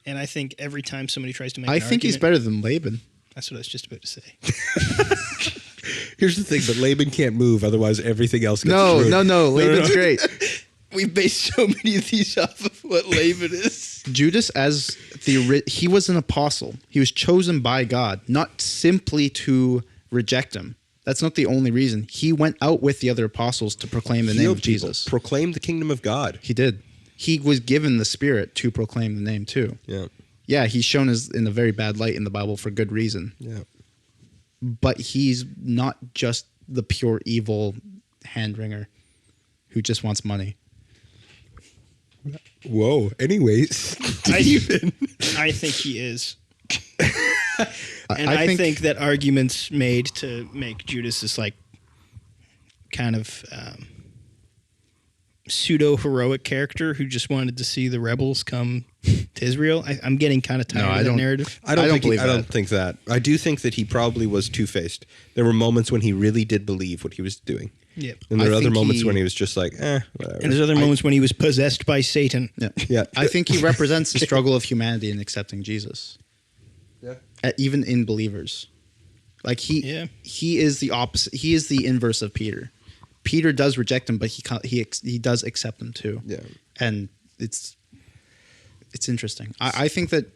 And I think every time somebody tries to make I an think he's argument- better than Laban. That's what I was just about to say. Here's the thing, but Laban can't move, otherwise everything else gets No, ruined. no. Laban's great. We based so many of these off of what Laban is. Judas, he was an apostle. He was chosen by God, not simply to reject him. That's not the only reason. He went out with the other apostles to proclaim the name Healed of people. Jesus. Proclaim the kingdom of God. He did. He was given the Spirit to proclaim the name too. Yeah. Yeah, he's shown as in a very bad light in the Bible for good reason. Yeah. But he's not just the pure evil hand wringer who just wants money. Whoa. Anyways. I think he is. And I think that arguments made to make Judas this like kind of pseudo-heroic character who just wanted to see the rebels come to Israel. I'm getting kind of tired No, of I that don't- narrative. I don't believe I don't that. think that. I do think that he probably was two-faced. There were moments when he really did believe what he was doing. Yep. And there I were other think moments he- when he was just like, whatever. And there's other moments when he was possessed by Satan. Yeah. Yeah. I think he represents the struggle of humanity in accepting Jesus. Yeah. Even in believers. Like he is the opposite. He is the inverse of Peter. Peter does reject him, but he does accept him too. Yeah. And it's interesting. I think that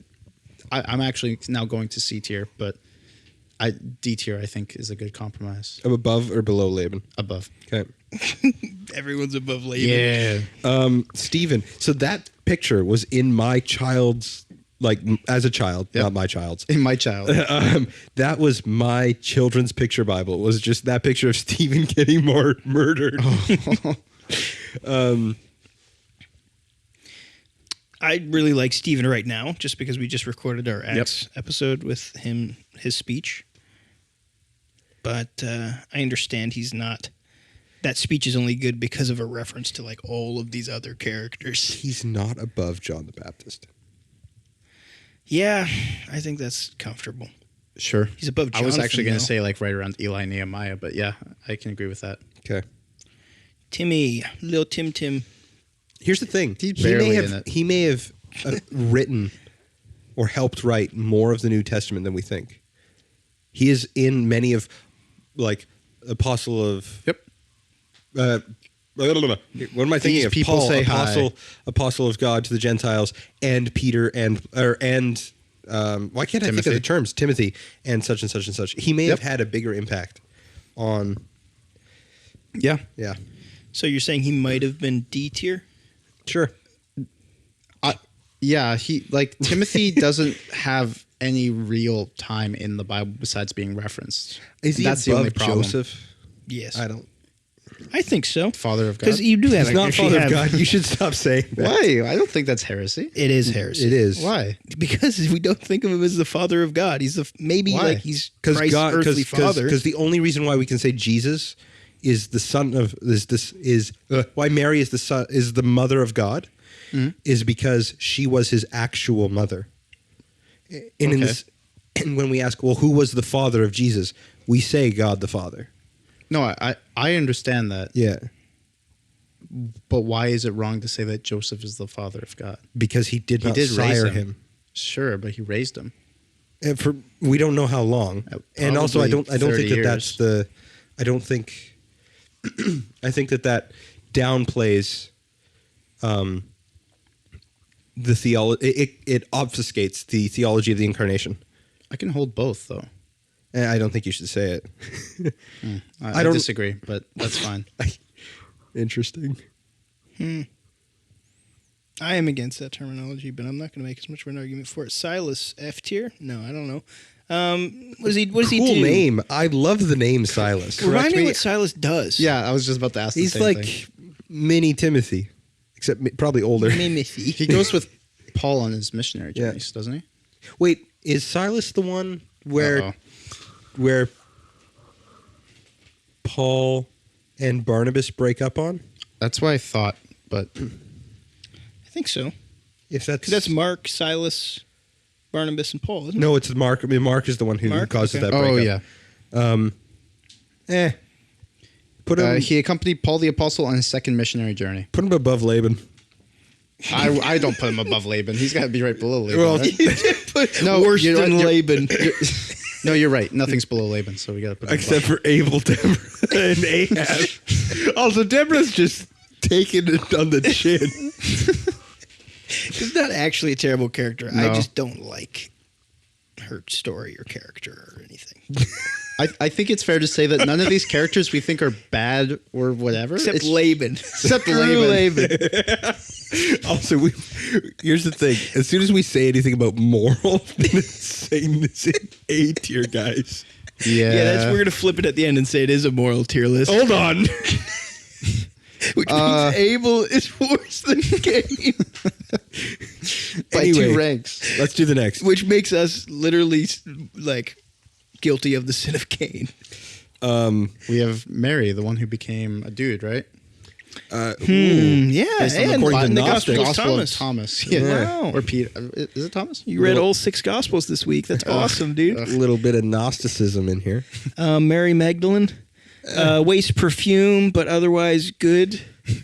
I'm actually now going to C tier, but D tier I think is a good compromise. Above or below Laban? Above. Okay. Everyone's above Laban. Yeah. Steven, so that picture was in my child's, like as a child, Yep. not my child's. In my child. That was my children's picture Bible. It was just that picture of Stephen getting murdered. I really like Steven right now, just because we just recorded our Acts episode with him, his speech. But I understand he's not. That speech is only good because of a reference to like all of these other characters. He's not above John the Baptist. Yeah, I think that's comfortable. Sure. He's above I was Jonathan, actually going though. to say like right around Eli Nehemiah, but yeah, I can agree with that. Okay. Timmy, little Tim. Here's the thing. He's barely in it. He may have written or helped write more of the New Testament than we think. He is in many of, like, apostle of. Yep. What am I thinking These of? people Paul, say hi. apostle of God to the Gentiles, and Peter, and why can't I think of Timothy. the terms? Timothy and such and such and such. He may have had a bigger impact on. Yeah. Yeah. So you're saying he might have been D tier? Sure. Yeah, he like Timothy doesn't have any real time in the Bible besides being referenced. Is he That's the above only problem. Joseph? Yes. I don't. I think so. Father of God. Because you do have He's not actually Father of have- God. You should stop saying that. Why? I don't think that's heresy. It is heresy. It is. Why? Because we don't think of him as the Father of God. He's maybe Why? like he's Because Christ's God, earthly father. because the only reason why we can say Jesus is the son of why Mary is the mother of God is because she was his actual mother. And when we ask, well, who was the father of Jesus? We say God the Father. No, I understand that. Yeah, But why is it wrong to say that Joseph is the father of God? because he did not raise sire him. Sure, but he raised him. And for we don't know how long. And also, I don't think 30 that that's the. I don't think. I think that downplays. The theology. It obfuscates the theology of the incarnation. I can hold both, though. And I don't think you should say it. I don't- disagree, but that's fine. Interesting. I am against that terminology, but I'm not going to make as much of an argument for it. Silas, F tier? No, I don't know. What does he Cool do? name. I love the name Silas. Remind Correct me me. what Silas does. Yeah, I was just about to ask the He's same like thing. mini Timothy, except probably older. Mimothy. He goes with Paul on his missionary journeys, doesn't he? Wait, is Silas the one Uh-oh. where Paul and Barnabas break up on? That's what I thought, but I think so. If that's 'Cause that's Mark, Silas, Barnabas, and Paul, isn't no, it's Mark. I mean, Mark is the one who Mark? causes Okay. that breakup. oh yeah. Put him He accompanied Paul the apostle on his second missionary journey. put him above Laban. I don't put him above Laban. He's got to be right below Laban. Well, right? No, worse you're than right, Laban. No, you're right. Nothing's below Laban, so we got to put him Except above. for Abel, Deborah, and Ahab. Also, Deborah's just taking it on the chin. She's not actually a terrible character. I No. just don't like her story or character or anything. I think it's fair to say that none of these characters we think are bad or whatever. Except It's- Laban. Except Screw Laban. Also, here's the thing. As soon as we say anything about moral, then it's saying this in A tier, guys. Yeah. We're gonna flip it at the end and say it is a moral tier list. Hold on. Which means Abel is worse than Cain. by Anyway. 2 ranks. Let's do the next. Which makes us literally like guilty of the sin of Cain. We have Mary, the one who became a dude, right? Yeah, Based on and according to in the Gnostic. Gospel of of Thomas. Thomas. Yeah. Wow. Or Peter. Is it Thomas? You read all 6 Gospels this week. That's awesome, dude. A little bit of Gnosticism in here. Mary Magdalene. Waste perfume, but otherwise good. She's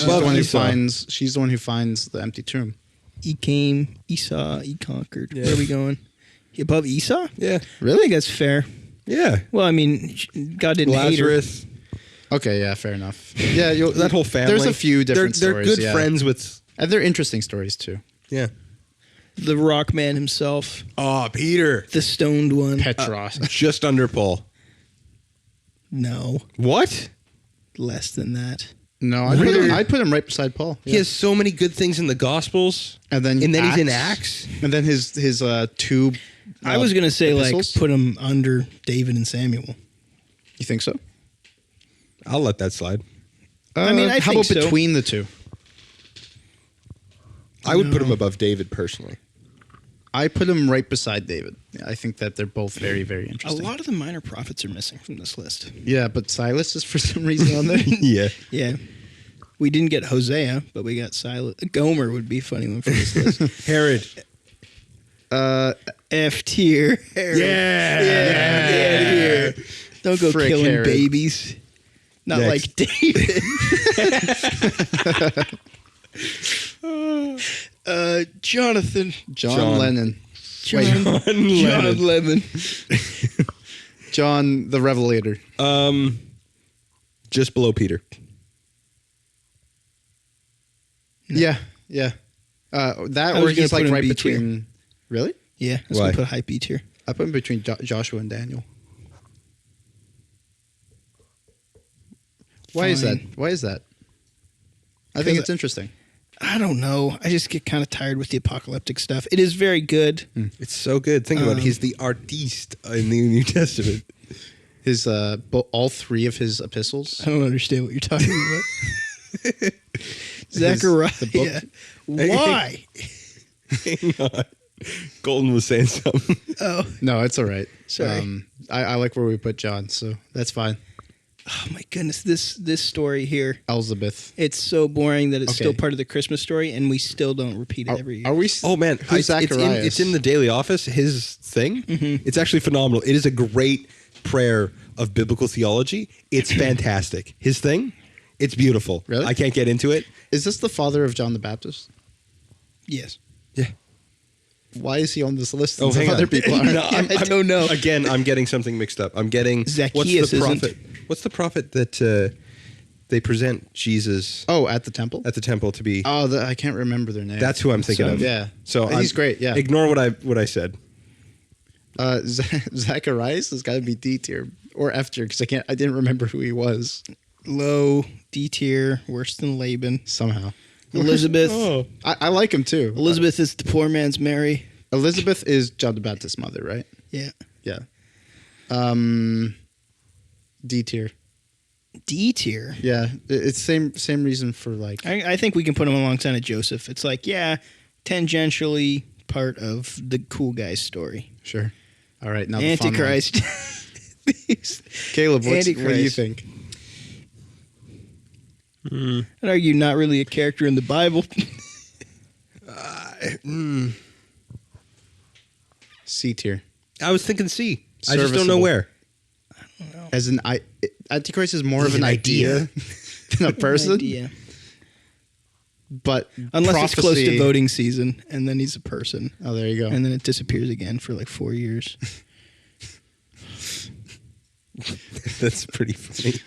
the Above one who Esau. finds. She's the one who finds the empty tomb. He came, he saw, he conquered. Where are we going? Above Esau? Yeah. I think that's fair. Yeah. Well, I mean, God didn't hate her. Lazarus. Okay, yeah, fair enough. Yeah, That whole family. There's a few different They're stories. good yeah. friends with. And they're interesting stories too. Yeah. The rock man himself. Oh, Peter. The stoned one. Petros. Just under Paul. No. What? Less than that. No, I'd put him right beside Paul. He has so many good things in the Gospels. and then he's in Acts. And then his two. I was going to say, epistles. like, put him under David and Samuel. You think so? I'll let that slide. I mean, I how think about so. between the two? I would put him above David personally. I put him right beside David. I think that they're both very, very A interesting. lot of the minor prophets are missing from this list. Yeah, but Silas is for some reason on there. Yeah. Yeah. We didn't get Hosea, but we got Silas. Gomer would be a funny one for this list. Herod. F tier. Yeah. Don't go Frick killing Herod. babies. Not Next. like David. Jonathan. John Lennon. John Lemon. John the Revelator. Just below Peter. Yeah, yeah. That I or was gonna he's like put him right B tier. between. Really? Yeah, I was Why? going to put high B tier. I put him between Joshua and Daniel. Why is that? Fine. Why is that? I think Because it's interesting. I don't know. I just get kind of tired with the apocalyptic stuff. It is very good. It's so good. Think about it. He's the artiste in the New Testament. His all three of his epistles. I don't understand what you're talking about. Zechariah. the book. Why? Hang on. Golden was saying something. Oh, No, it's all right. Sorry. I like where we put John, so that's fine. oh my goodness! This story here. Elizabeth. It's so boring that it's Okay. still part of the Christmas story, and we still don't repeat it every year. Are we? Oh man, Who's Zacharias? it's in the Daily Office. His thing. It's actually phenomenal. It is a great prayer of biblical theology. It's fantastic. His thing. It's beautiful. Really? I can't get into it. Is this the father of John the Baptist? Yes. Yeah. Why is he on this list? Oh, And some hang on. other people aren't. No, I don't know. Again, I'm getting something mixed up. I'm getting Zacchaeus what's the isn't. prophet? What's the prophet that they present Jesus Oh, at the temple. at the temple to be? Oh, I can't remember their name. That's who I'm thinking So- of. Yeah. So He's great, yeah. Ignore what I said. Zacharias has got to be D tier or F tier because I didn't remember who he was Low D tier, worse than Laban. somehow. Elizabeth. Oh. I like him too. Elizabeth is the poor man's Mary. Elizabeth is John the Baptist's mother, right? Yeah. Yeah. D tier. D tier. Yeah, it's same reason for like. I think we can put him alongside of Joseph. It's like, yeah, tangentially part of the cool guy's story. Sure. All right, now the fun one. Antichrist. Caleb, what do you Antichrist. think? I'd argue not really a character in the Bible. C tier. I was thinking C. I just don't know Serviceable. where. As an Antichrist is more He's of an an idea idea. than a person, Idea. but Unless it's close to prophecy- voting season, and then he's a person. Oh, there you go. And then it disappears again for like 4 years. That's pretty funny.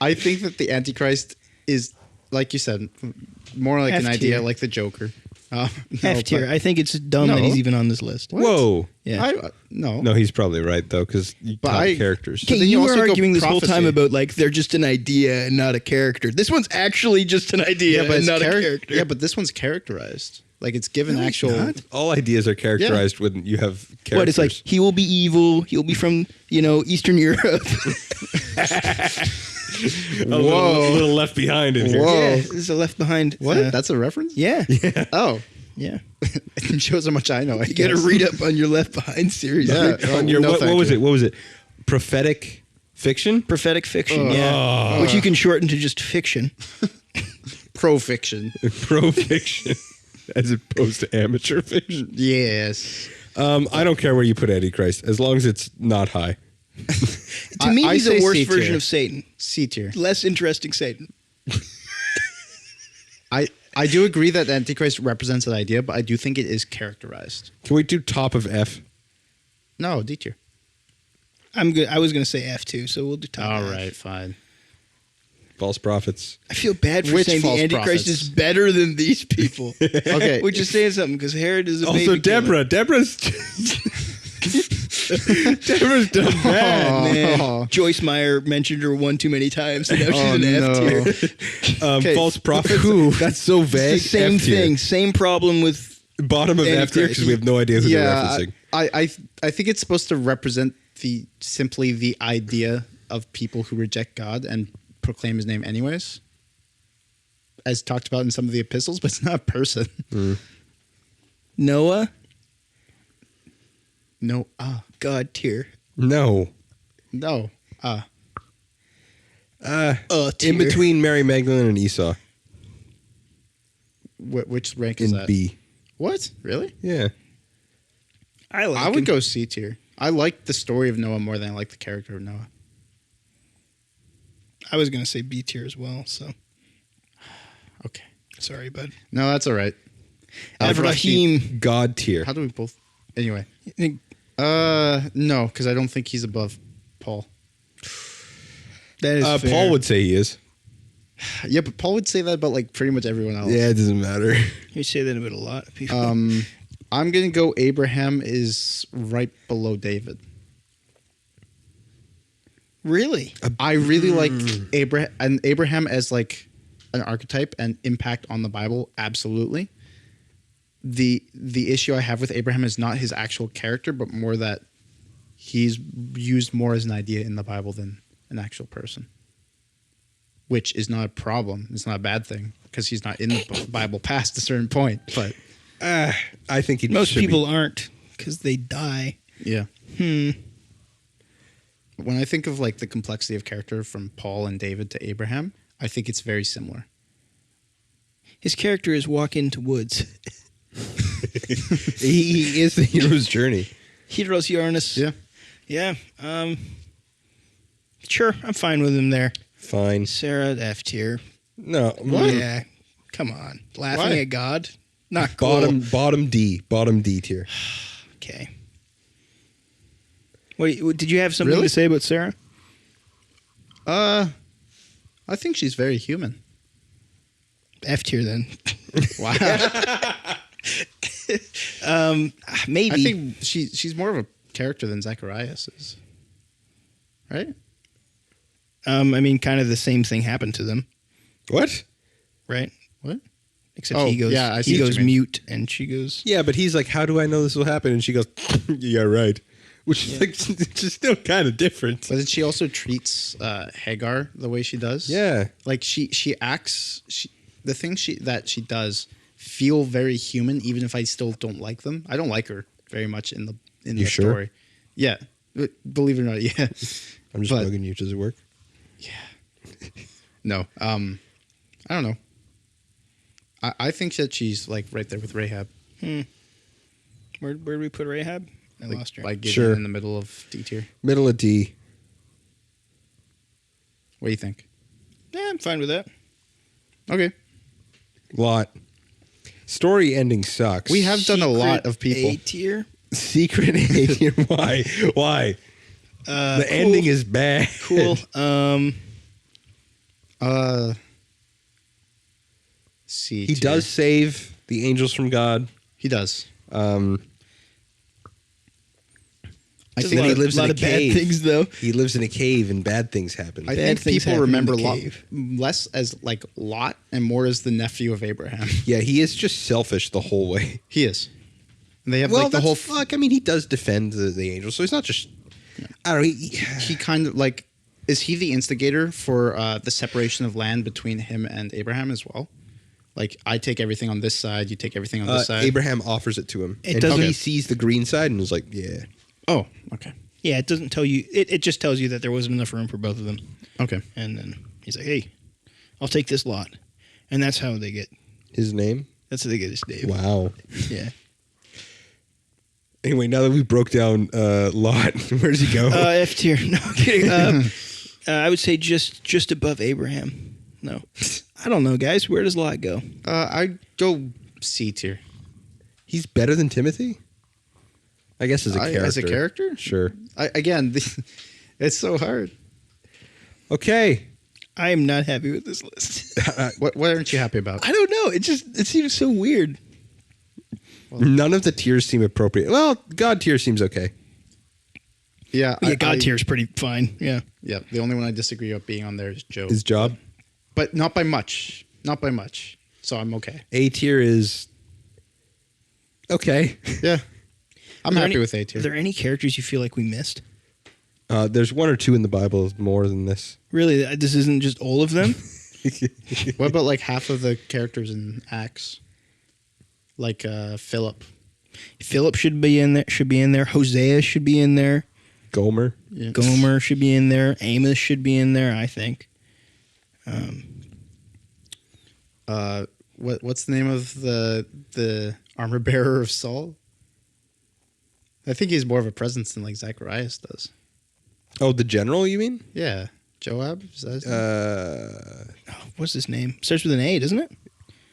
I think that the Antichrist is, like you said, more like an F idea, tier. like the Joker. No, F tier. but- I think it's dumb No. that he's even on this list. Whoa. Yeah. No. No, he's probably right though, because you But count I- characters. Okay, then you you were also go arguing this whole prophecy. time about like they're just an idea and not a character. This one's actually just an idea and it's not a character. Yeah, but this one's characterized. Like it's given No, it's actual. not. All ideas are characterized when you have characters. What it's like? He will be evil. He'll be from Eastern Europe. a little left behind in here. Whoa. Yeah, this is a Left Behind. What? That's a reference? yeah, Oh, yeah. it shows how much I know. You got to read up on your Left Behind series. Yeah. On your No, what thank was you. it? What was it? Prophetic fiction? Prophetic fiction, yeah, which you can shorten to just fiction. Pro fiction. Pro fiction, as opposed to amateur fiction. Yes. I don't care where you put Antichrist, as long as it's not high. To me, I he's say a worse C version tier. of Satan. C tier. Less interesting Satan. I do agree that Antichrist represents an idea, but I do think it is characterized. Can we do top of F? No, D tier. I'm good. I was going to say F too, so we'll do top. All F. right, fine. false prophets. I feel bad for Which saying the false Antichrist prophets? is better than these people. Okay. Which is saying something because Herod is a Also, baby killer. Deborah's Deborah's done bad. Man, Joyce Meyer mentioned her one too many times, and now she's an no. F tier. Okay. False prophets. That's so vague. It's the same F tier. thing. Same problem with Bottom of F tier Antichrist. because we have no idea who they're referencing. I think it's supposed to represent simply the idea of people who reject God and proclaim his name anyways, as talked about in some of the epistles, but it's not a person. Noah, No, God tier. No. no, Tier. In between Mary Magdalene and Esau which rank is in that? B. What? Really? Yeah. I like I would him. go C tier. I like the story of Noah more than I like the character of Noah. I was going to say B tier as well, so Okay. sorry, bud. No, that's all right. Avraham. God tier. How do we both? Anyway. I think No, because I don't think he's above Paul. that is fair. Paul would say he is. Yeah, but Paul would say that about like pretty much everyone else. Yeah, it doesn't matter. You say that about a lot of people. I'm gonna go. Abraham is right below David. Really? I really like Abraham as like an archetype and impact on the Bible. Absolutely. The issue I have with Abraham is not his actual character, but more that he's used more as an idea in the Bible than an actual person, which is not a problem. It's not a bad thing because he's not in the Bible past a certain point. But I think he Most should be. people aren't because they die. yeah. When I think of like the complexity of character from Paul and David to Abraham, I think it's very similar. His character is walk into woods. He is the hero's journey. Heroes Uranus. Yeah. Yeah. Sure, I'm fine with him there. Fine. Sarah, F tier. No. Yeah. Come on. Laughing Why? at God? Not cool. Bottom D tier. Okay. Wait, did you have something Really? to say about Sarah? I think she's very human. F tier then. Wow. Maybe. I think she's more of a character than Zacharias is. Right? I mean, kind of the same thing happened to them, What? right? What? Except Oh, he goes, yeah, I see he what you goes mean. mute, and she goes. Yeah, but he's like, how do I know this will happen? And she goes, yeah, right. Which is like, it's still kind of different. But then she also treats Hagar the way she does. Yeah. Like she acts. The things that she does feel very human, even if I still don't like them. I don't like her very much in the You sure? story. Yeah, believe it or not, yeah. I'm just But- bugging you. Does it work? No, I don't know. I think that she's like right there with Rahab. Where do we put Rahab? I Like, lost her. like getting Sure. in the middle of D tier. Middle of D. What do you think? Yeah, I'm fine with that. Okay, Lot. Story ending sucks. we have done a lot Secret of people. A tier. Secret A tier. Why? Why? The Cool. ending is bad. Cool. C. He tier. does save the angels from God. He does. I There's think a lot, he lives lot in a of bad cave. things, though. He lives in a cave and bad things happen. I Bad think things people happen in remember the Lot cave. less as like Lot and more as the nephew of Abraham. Yeah, he is just selfish the whole way. He is. And they have Well, like the that's whole. fuck. I mean, he does defend the angels, so he's not just. I don't know. He kind of like. Is he the instigator for the separation of land between him and Abraham as well? Like, I take everything on this side, you take everything on this side. Abraham offers it to him, It and doesn't- he sees the green side and is like, "Yeah, Oh, okay. Yeah, it doesn't tell you. It just tells you that there wasn't enough room for both of them. Okay. And then he's like, "Hey, I'll take this lot," and that's how they get. his name." That's how they get his name. Wow. Yeah. Anyway, now that we broke down Lot, where does he go? F tier. No I'm kidding. I would say just above Abraham. No, I don't know, guys. Where does Lot go? I'd go C tier. He's better than Timothy. I guess as a character. As a character? Sure. Again, it's so hard. Okay. I am not happy with this list. What aren't you happy about? I don't know. It seems so weird. None of the tiers seem appropriate. Well, God tier seems okay. Yeah, Yeah, God tier is pretty fine. Yeah. Yeah, the only one I disagree about being on there is Job. His job. But not by much. Not by much. So I'm okay. A tier is okay. Yeah. I'm happy any, with A Are tier. there any characters you feel like we missed? There's one or two in the Bible more than this. Really, this isn't just all of them? What about like half of the characters in Acts? Like Philip. Philip should be in there. Hosea should be in there. Gomer. Yeah. Gomer should be in there. Amos should be in there, I think. What's the name of the armor bearer of Saul? I think he's more of a presence than like Zacharias does. Oh, the general, you mean? Yeah. Joab? Is that his name? What's his name? Starts with an A, doesn't it?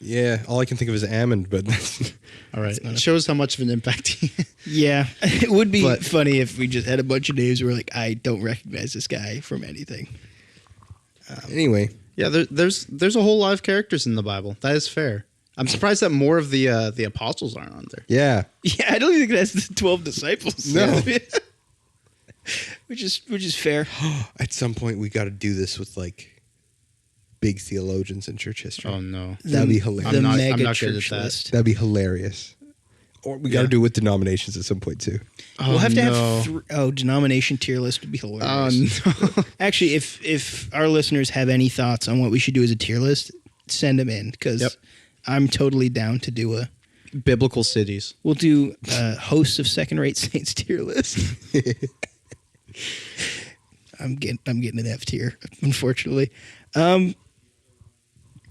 Yeah, all I can think of is Ammon, but All right. It shows how much of an impact he Yeah. It would be But- funny if we just had a bunch of names where we're like, I don't recognize this guy from anything. anyway. Yeah, there's a whole lot of characters in the Bible. That is fair. I'm surprised that more of the apostles aren't on there. Yeah. Yeah, I don't think that's the 12 disciples. No. which is fair. At some point, we got to do this with like big theologians in church history. Oh no. That'd be hilarious. The I'm not mega good at church that. list. That'd be hilarious. Or we got to Yeah. do it with denominations at some point too. We'll have to no. have denomination tier list would be Oh hilarious. no. Actually, if our listeners have any thoughts on what we should do as a tier list, send them in because Yep. I'm totally down to do a. Biblical cities. We'll do hosts of second-rate saints tier list. I'm getting an F tier, unfortunately.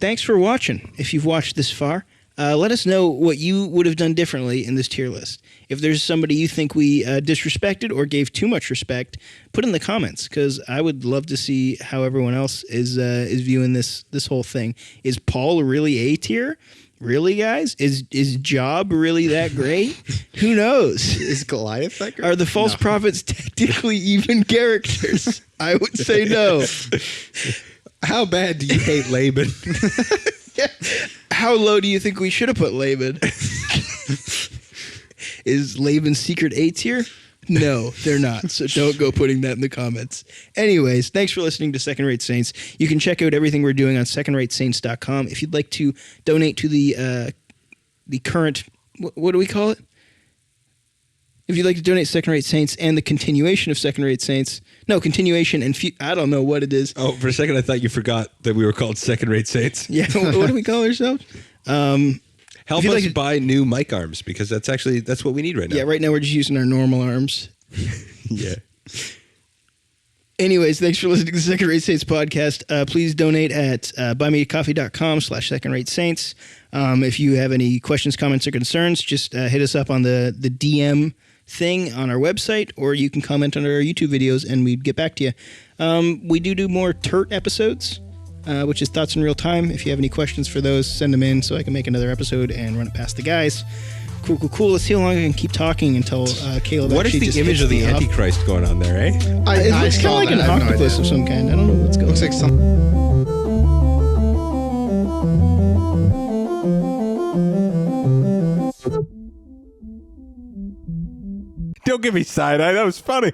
Thanks for watching. If you've watched this far, let us know what you would have done differently in this tier list. If there's somebody you think we disrespected or gave too much respect, put in the comments because I would love to see how everyone else is viewing this whole thing. Is Paul really A tier? Really, guys? Is Job really that great? Who knows? Is Goliath that great? Are the false prophets technically even characters? I would say no. How bad do you hate Laban? How low do you think we should have put Laban? Is Laban's secret A tier? No, they're not. So don't go putting that in the comments. Anyways, thanks for listening to Second Rate Saints. You can check out everything we're doing on secondраtesaints.com. If you'd like to donate to the current, what do we call it? If you'd like to donate to Second Rate Saints and the continuation of Second Rate Saints, continuation and I don't know what it is. Oh, for a second, I thought you forgot that we were called Second Rate Saints. Yeah, what do we call ourselves? Help If you'd us like to- buy new mic arms because that's what we need right now. Yeah, right now we're just using our normal arms. Yeah. Anyways, thanks for listening to the Second Rate Saints podcast. Please donate at buymeacoffee.com/secondраtesaints. If you have any questions, comments, or concerns, just hit us up on the DM thing on our website, or you can comment under our YouTube videos and we'd get back to you. We do more TERT episodes, which is Thoughts in Real Time. If you have any questions for those, send them in so I can make another episode and run it past the guys. Cool. Let's see how long I can keep talking until Caleb What is actually the just image hits of the me up. Antichrist going on there, eh? It I looks kind saw of like that. an I have no octopus idea. of some kind. I don't know what's going Looks on. like some. Don't give me side eye. That was funny.